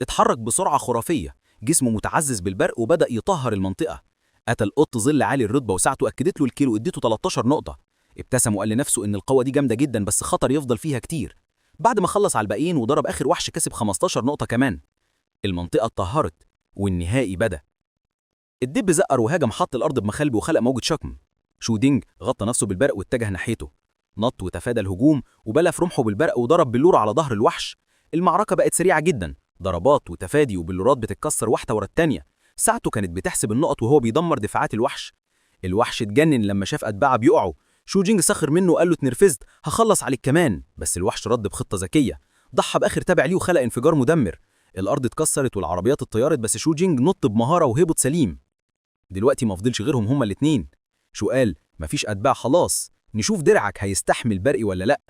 اتحرك بسرعة خرافية، جسمه متعزز بالبرق وبدأ يطهر المنطقة. قتل قط ظل عالي الرتبة وساعته أكدت له الكيلو اديته 13 نقطة. ابتسم وقال لنفسه إن القوة دي جامدة جدا بس خطر يفضل فيها كتير. بعد ما خلص على الباقيين وضرب آخر وحش كسب 15 نقطة كمان. المنطقة اتطهرت والنهائي بدأ. الدب زقر وهاجم حط الأرض بمخالبه وخلق موجة شكم. شودينج غطى نفسه بالبرق واتجه ناحيته، نط وتفادى الهجوم وبلف رمحه بالبرق وضرب بلور على ظهر الوحش. المعركة بقت سريعة جدا، ضربات وتفادي وبلورات بتتكسر واحدة ورا التانية. ساعته كانت بتحسب النقط وهو بيدمر دفاعات الوحش. الوحش اتجنن لما شاف أتباعه بيقعوا. شوجينج سخر منه وقال له اتنرفزت هخلص عليك كمان، بس الوحش رد بخطة ذكية، ضحى بآخر تابع ليه وخلق انفجار مدمر. الأرض اتكسرت والعربيات اتطيرت بس شوجينج نط بمهارة وهبط سليم. دلوقتي ما فضلش غيرهم هما الاتنين. شو قال مفيش أتباع خلاص، نشوف درعك هيستحمل برق ولا لأ.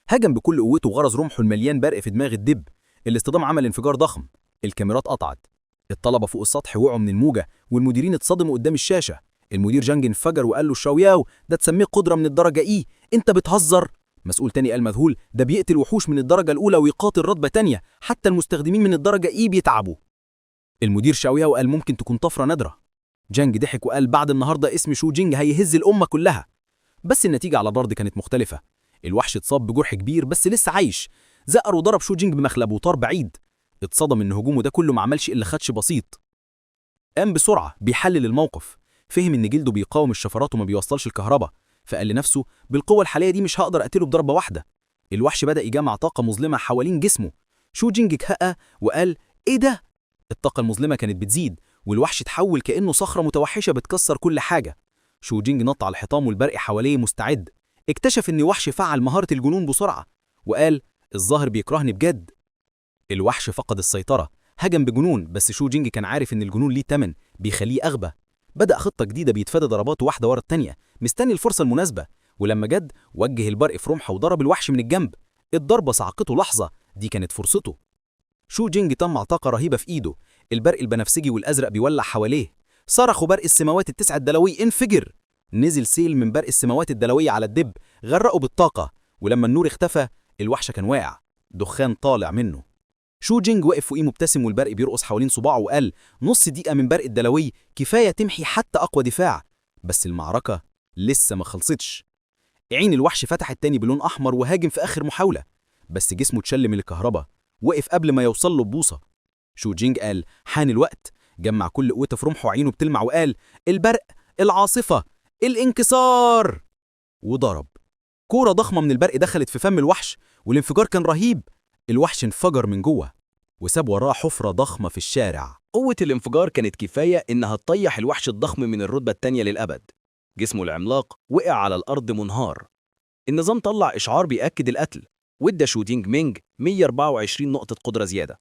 هجم بكل قوته وغرز رمحه المليان برق في دماغ الدب. الاصطدام عمل انفجار ضخم، الكاميرات قطعت، الطلبة فوق السطح وقعوا من الموجة والمديرين اتصدموا قدام الشاشة. المدير جانج انفجر وقال له شاوياو ده تسميه قدرة من الدرجة إيه، أنت بتهزر. مسؤول تاني قال مذهول ده بيقتل وحوش من الدرجة الأولى ويقاتل رتبة تانية، حتى المستخدمين من الدرجة إيه بيتعبوا. المدير شاوياو قال ممكن تكون طفرة نادرة. جانج ضحك وقال بعد النهاردة اسم شو جينج هيهز الأمة كلها. بس النتيجة على الأرض كانت مختلفة. الوحش اتصاب بجرح كبير بس لسه عايش، زقر وضرب شو جينج بمخلبه وطار بعيد. اتصدم ان هجومه ده كله ما عملش الا خدش بسيط. قام بسرعة بيحلل الموقف، فهم ان جلده بيقاوم الشفرات وما بيوصلش الكهرباء، فقال لنفسه بالقوة الحالية دي مش هقدر اقتله بضربة واحدة. الوحش بدأ يجمع طاقة مظلمة حوالين جسمه. شو جينج اتهقى وقال ايه ده؟ الطاقة المظلمة كانت بتزيد والوحش اتحول كأنه صخرة متوحشة بتكسر كل حاجة. شو جينج نط على الحيطان والبرق حواليه مستعد. اكتشف ان وحش فعل مهارة الجنون بسرعة وقال الظاهر بيكرهني بجد. الوحش فقد السيطرة، هجم بجنون بس شو جينج كان عارف ان الجنون ليه تمن بيخليه أغبى. بدأ خطة جديدة بيتفادى ضرباته واحدة ورا التانية مستني الفرصة المناسبة، ولما جد وجه البرق في رمحه وضرب الوحش من الجنب. الضربة صعقته لحظة، دي كانت فرصته. شو جينج طمع طاقة رهيبة في ايده، البرق البنفسجي والأزرق بيولع حواليه. صرخوا برق السماوات التسعة الدلوي انفجر. نزل سيل من برق السماوات الدلوية على الدب غرقه بالطاقة، ولما النور اختفى الوحش كان واقع، دخان طالع منه. شو جينج وقف فوقيه مبتسم والبرق بيرقص حوالين صباعه وقال نص دقيقة من برق الدلوي كفاية تمحي حتى أقوى دفاع. بس المعركة لسه ما خلصتش. عين الوحش فتحت تاني بلون أحمر وهاجم في آخر محاولة، بس جسمه اتشل من الكهرباء، وقف قبل ما يوصل له ببوصة. شو جينج قال حان الوقت، جمع كل قوته في رمحه وعينه بتلمع وقال البرق، العاصفة، الانكسار، وضرب. كورة ضخمة من البرق دخلت في فم الوحش والانفجار كان رهيب. الوحش انفجر من جوه وساب وراه حفرة ضخمة في الشارع. قوة الانفجار كانت كفاية إنها تطيح الوحش الضخم من الرتبة التانية للأبد. جسمه العملاق وقع على الأرض منهار. النظام طلع إشعار بيأكد القتل، وادى شو جينج مينج 124 نقطة قدرة زيادة.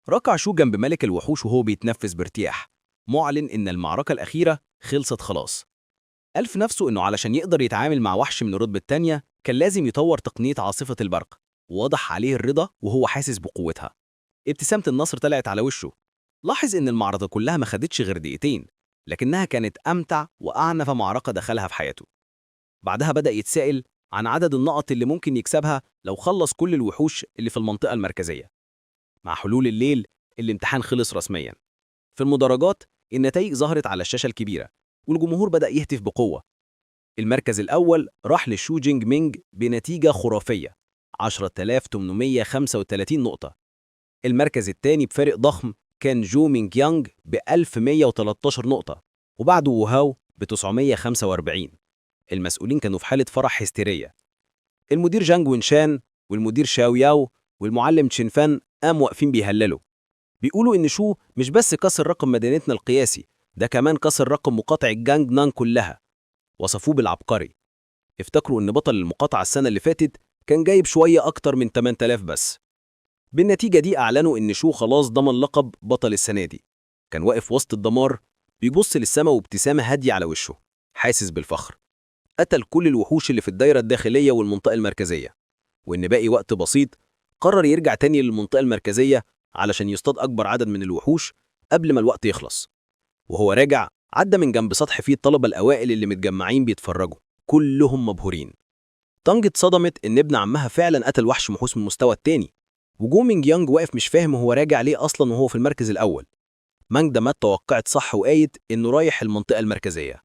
ركع شو جنب ملك الوحوش وهو بيتنفس بارتياح، معلن إن المعركة الأخيرة خلصت خلاص. قال في نفسه إنه علشان يقدر يتعامل مع وحش من الرتبة التانية كان لازم يطور تقنية عاصفة البرق، ووضح عليه الرضا وهو حاسس بقوتها. ابتسامة النصر طلعت على وشه. لاحظ إن المعركة كلها ما خدتش غير دقيقتين، لكنها كانت أمتع وأعنف معركة دخلها في حياته. بعدها بدأ يتساءل عن عدد النقط اللي ممكن يكسبها لو خلص كل الوحوش اللي في المنطقة المركزية. مع حلول الليل الامتحان خلص رسميا. في المدرجات النتائج ظهرت على الشاشة الكبيرة والجمهور بدأ يهتف بقوة. المركز الأول راح لشو جينج مينج بنتيجة خرافية 10835 نقطة. المركز الثاني بفارق ضخم كان جو مينج يانج ب 1113 نقطة، وبعده وهاو ب 945. المسؤولين كانوا في حالة فرح هستيرية. المدير جانج وينشان والمدير شاو ياو والمعلم تشينفان قاموا واقفين بيهللوا، بيقولوا إن شو مش بس كسر رقم مدينتنا القياسي، ده كمان كسر رقم مقاطع الجانج نان كلها. وصفوه بالعبقري. افتكروا إن بطل المقاطعة السنة اللي فاتت كان جايب شوية أكتر من 8000 بس. بالنتيجة دي أعلنوا إن شو خلاص ضمن لقب بطل السنة دي. كان واقف وسط الدمار بيبص للسما وابتسامة هادية على وشه، حاسس بالفخر. قتل كل الوحوش اللي في الدايرة الداخلية والمنطقة المركزية، وإن باقي وقت بسيط قرر يرجع تاني للمنطقة المركزية علشان يصطاد أكبر عدد من الوحوش قبل ما الوقت يخلص. وهو راجع عدى من جنب سطح فيه الطلبة الأوائل اللي متجمعين بيتفرجوا، كلهم مبهورين. تانج اتصدمت إن ابن عمها فعلا قتل وحش محوس من المستوى التاني، وجو مينج يانج واقف مش فاهم هو راجع ليه أصلا وهو في المركز الأول. مانج دامات توقعت صح وقايت إنه رايح المنطقة المركزية.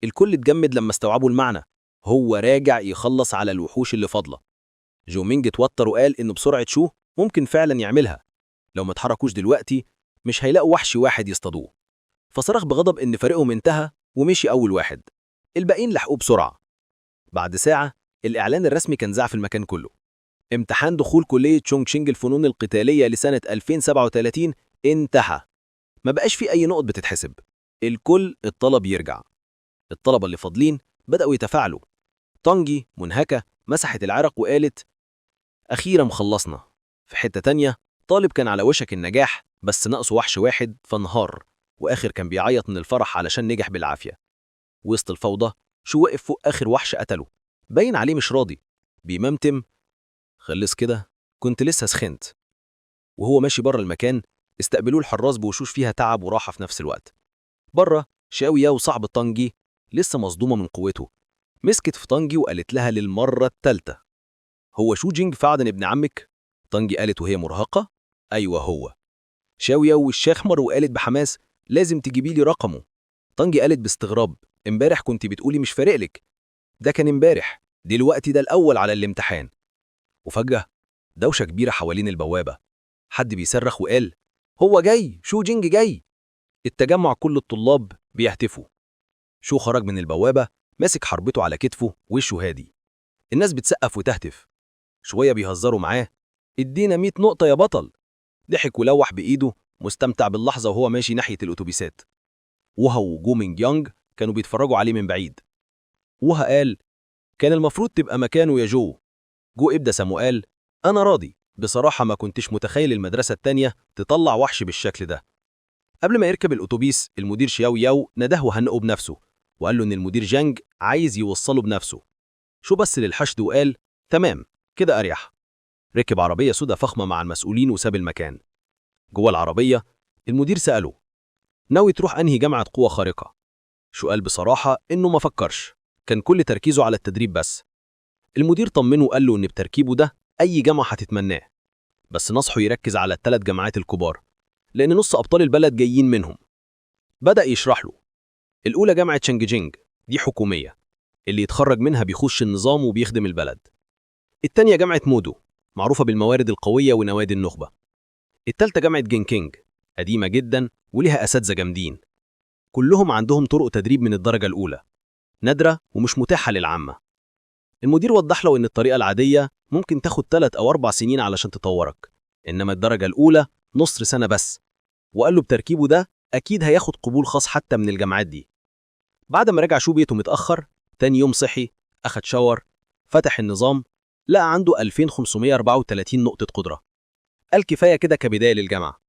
الكل اتجمد لما استوعبوا المعنى، هو راجع يخلص على الوحوش اللي فاضلة. جو مينج اتوتر وقال إنه بسرعة شو ممكن فعلا يعملها، لو ما اتحركوش دلوقتي مش هيلاقوا وحش واحد يصطادوه. فصرخ بغضب إن فريقهم انتهى ومشي أول واحد. الباقيين لحقوه بسرعة. بعد ساعة الإعلان الرسمي كان ذاع في المكان كله. امتحان دخول كلية تشونغ تشينج الفنون القتالية لسنة 2037 انتهى. ما بقاش في أي نقط بتتحسب. الكل الطلب يرجع. الطلبة اللي فاضلين بدأوا يتفاعلوا. تانجي منهكة مسحت العرق وقالت أخيرا خلصنا. في حتة تانية طالب كان على وشك النجاح بس ناقصه وحش واحد فانهار، وآخر كان بيعيط من الفرح علشان نجح بالعافية. وسط الفوضى شو وقف فوق آخر وحش قتله، باين عليه مش راضي، بيممتم خلص كده كنت لسه سخنت. وهو ماشي بره المكان استقبلوه الحراس بوشوش فيها تعب وراحة في نفس الوقت. بره شاوية وصاحب طانجي لسه مصدومة من قوته، مسكت في طانجي وقالت لها للمرة الثالثة هو شو جينج فعلا ابن عمك؟ طانجي قالت وهي مرهقة أيوة هو. شاوية وش أحمر وقالت بحماس لازم تجيبي لي رقمه. طانجي قالت باستغراب امبارح كنت بتقولي مش فارق لك. ده كان امبارح، دلوقتي ده الأول على الامتحان. وفجأة دوشة كبيرة حوالين البوابة، حد بيصرخ وقال هو جاي، شو جينج جاي. التجمع كل الطلاب بيهتفوا. شو خرج من البوابة ماسك حربته على كتفه وشه هادي. الناس بتسقف وتهتف، شوية بيهزروا معاه ادينا 100 نقطة يا بطل. ضحك ولوح بإيده مستمتع باللحظة وهو ماشي ناحية الأتوبيسات. وها وجو مينج يانج كانوا بيتفرجوا عليه من بعيد. وها قال كان المفروض تبقى مكانه يا جو. جو ابتسم وقال أنا راضي، بصراحة ما كنتش متخيل المدرسة التانية تطلع وحش بالشكل ده. قبل ما يركب الأتوبيس المدير شياو ياو نداه وهنقه بنفسه وقال له إن المدير جانج عايز يوصله بنفسه. شو بس للحشد وقال تمام كده أريح. ركب عربية سودا فخمة مع المسؤولين وساب المكان. جوه العربية المدير سأله ناوي تروح أنهي جامعة قوة خارقة؟ شو قال بصراحة إنه ما فكرش، كان كل تركيزه على التدريب بس. المدير طمنه وقال له إن بتركيبه ده أي جامعة هتتمناه، بس نصحه يركز على ال3 جامعات الكبار لأن نص أبطال البلد جايين منهم. بدأ يشرح له الأولى جامعة شانججينج، دي حكومية، اللي يتخرج منها بيخش النظام وبيخدم البلد. التانية جامعة مودو، معروفة بالموارد القوية ونوادي النخبة. التالتة جامعة جينكينج، قديمة جدا وليها أساتذة جامدين، كلهم عندهم طرق تدريب من الدرجة الأولى، نادرة ومش متاحة للعامة. المدير وضح له إن الطريقة العادية ممكن تاخد 3 أو 4 سنين علشان تطورك، إنما الدرجة الأولى نص سنة بس، وقال له بتركيبه ده أكيد هياخد قبول خاص حتى من الجامعات دي. بعد ما رجع شو بيته متأخر، تاني يوم صحي، أخد شاور، فتح النظام، لقى عنده 2534 نقطة قدرة. قال كفاية كده كبداية للجامعة.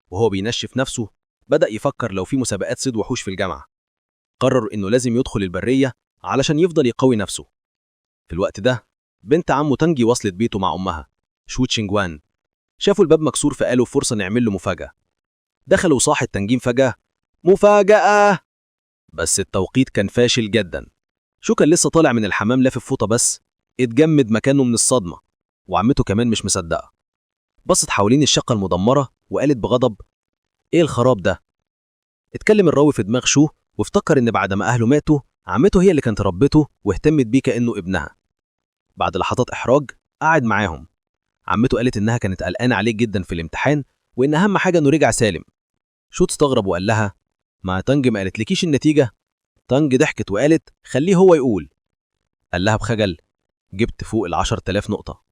وهو بينشف نفسه بدأ يفكر لو في مسابقات صيد وحوش في الجامعة. قرر إنه لازم يدخل البرية علشان يفضل يقوي نفسه. في الوقت ده بنت عمه تانجي وصلت بيته مع أمها شو تشينجوان. شافوا الباب مكسور فقالوا فرصة نعمل له مفاجأة. دخل وصاح التنجيم فجأة: مفاجأة! بس التوقيت كان فاشل جدا. شو كان لسه طالع من الحمام لافف فوطة بس اتجمد مكانه من الصدمة، وعمته كمان مش مصدقة. بصت حوالين الشقة المدمرة وقالت بغضب: ايه الخراب ده؟ اتكلم الراوي في دماغ شو وافتكر ان بعد ما اهله ماتوا عمته هي اللي كانت ربته واهتمت بيه كأنه ابنها. بعد لحظات احراج قعد معاهم. عمته قالت انها كانت قلقانة عليه جدا في الامتحان وان اهم حاجة انه رجع سالم. شو استغرب وقال لها: ما تانج ما قالتلكيش النتيجة؟ تانج ضحكت وقالت: خليه هو يقول. قال لها بخجل: جبت فوق 10,000 نقطة.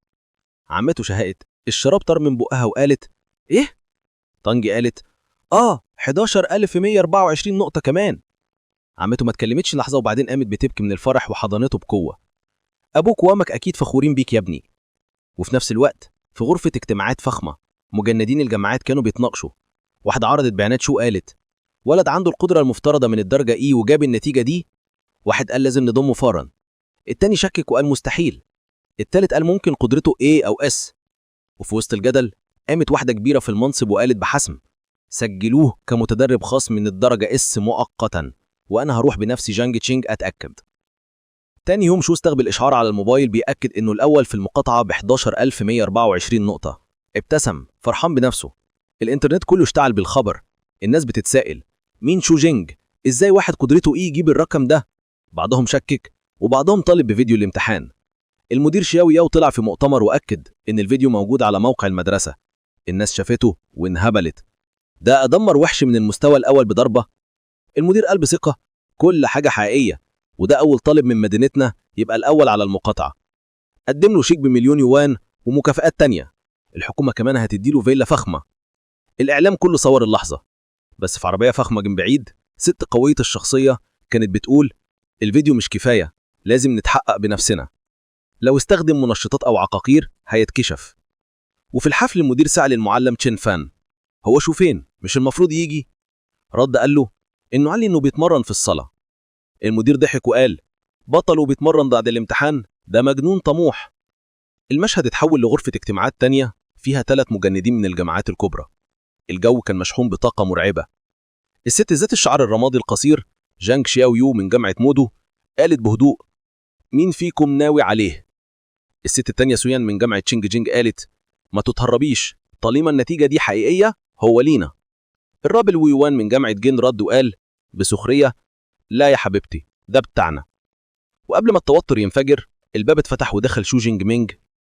عمته شهقت، الشراب طار من بقها وقالت: ايه؟ تانج قالت: 11,124 نقطة كمان. عمته ما اتكلمتش لحظة وبعدين قامت بتبكي من الفرح وحضنته بقوة. أبوك وأمك أكيد فخورين بيك يا ابني. وفي نفس الوقت في غرفة اجتماعات فخمة مجندين الجامعات كانوا بيتناقشوا. واحدة عرضت بيانات شو قالت: ولد عنده القدرة المفترضة من الدرجة إي وجاب النتيجة دي. واحد قال لازم نضمه فورا. التاني شكك وقال مستحيل. التالت قال ممكن قدرته A أو S. وفي وسط الجدل قامت واحدة كبيرة في المنصب وقالت بحسم: سجلوه كمتدرب خاص من الدرجة S مؤقتا، وأنا هروح بنفسي جانج تشينج أتأكد. تاني يوم شو استقبل إشعار على الموبايل بيأكد إنه الأول في المقاطعة ب 11,124 نقطة. ابتسم فرحان بنفسه. الإنترنت كله اشتعل بالخبر. الناس بتتسائل: مين شو جينج؟ إزاي واحد قدرته إيه يجيب الرقم ده؟ بعضهم شكك وبعضهم طالب بفيديو الامتحان. المدير شياو ياو طلع في مؤتمر وأكد إن الفيديو موجود على موقع المدرسة. الناس شافته وانهبلت. ده أدمر وحش من المستوى الأول بضربة. المدير قال بثقة: كل حاجة حقيقية، وده أول طالب من مدينتنا يبقى الأول على المقاطعة. قدم له شيك ب1,000,000 يوان ومكافآت تانية. الحكومة كمان هتديله فيلا فخمة. الإعلام كله صور اللحظة، بس في عربية فخمة من بعيد ست قوية الشخصية كانت بتقول: الفيديو مش كفاية، لازم نتحقق بنفسنا. لو استخدم منشطات أو عقاقير هيتكشف. وفي الحفل المدير سأل المعلم تشين فان: هو شو فين؟ مش المفروض يجي؟ رد قال له: إنه قال لي إنه بيتمرن في الصلاة. المدير ضحك وقال: بطل وبيتمرن بعد الامتحان؟ ده مجنون طموح. المشهد اتحول لغرفة اجتماعات تانية فيها 3 مجندين من الجامعات الكبرى. الجو كان مشحون بطاقة مرعبة. الست ذات الشعر الرمادي القصير جانج شياو يو من جامعة مودو قالت بهدوء: مين فيكم ناوي عليه؟ الست التانية سويان من جامعة تشينج جينج قالت: ما تتهربيش، طالما النتيجة دي حقيقية هو لينا. الرابل ويوان من جامعة جين رد وقال بسخرية: لا يا حبيبتي، ده بتاعنا. وقبل ما التوتر ينفجر الباب اتفتح ودخل شو جينج مينج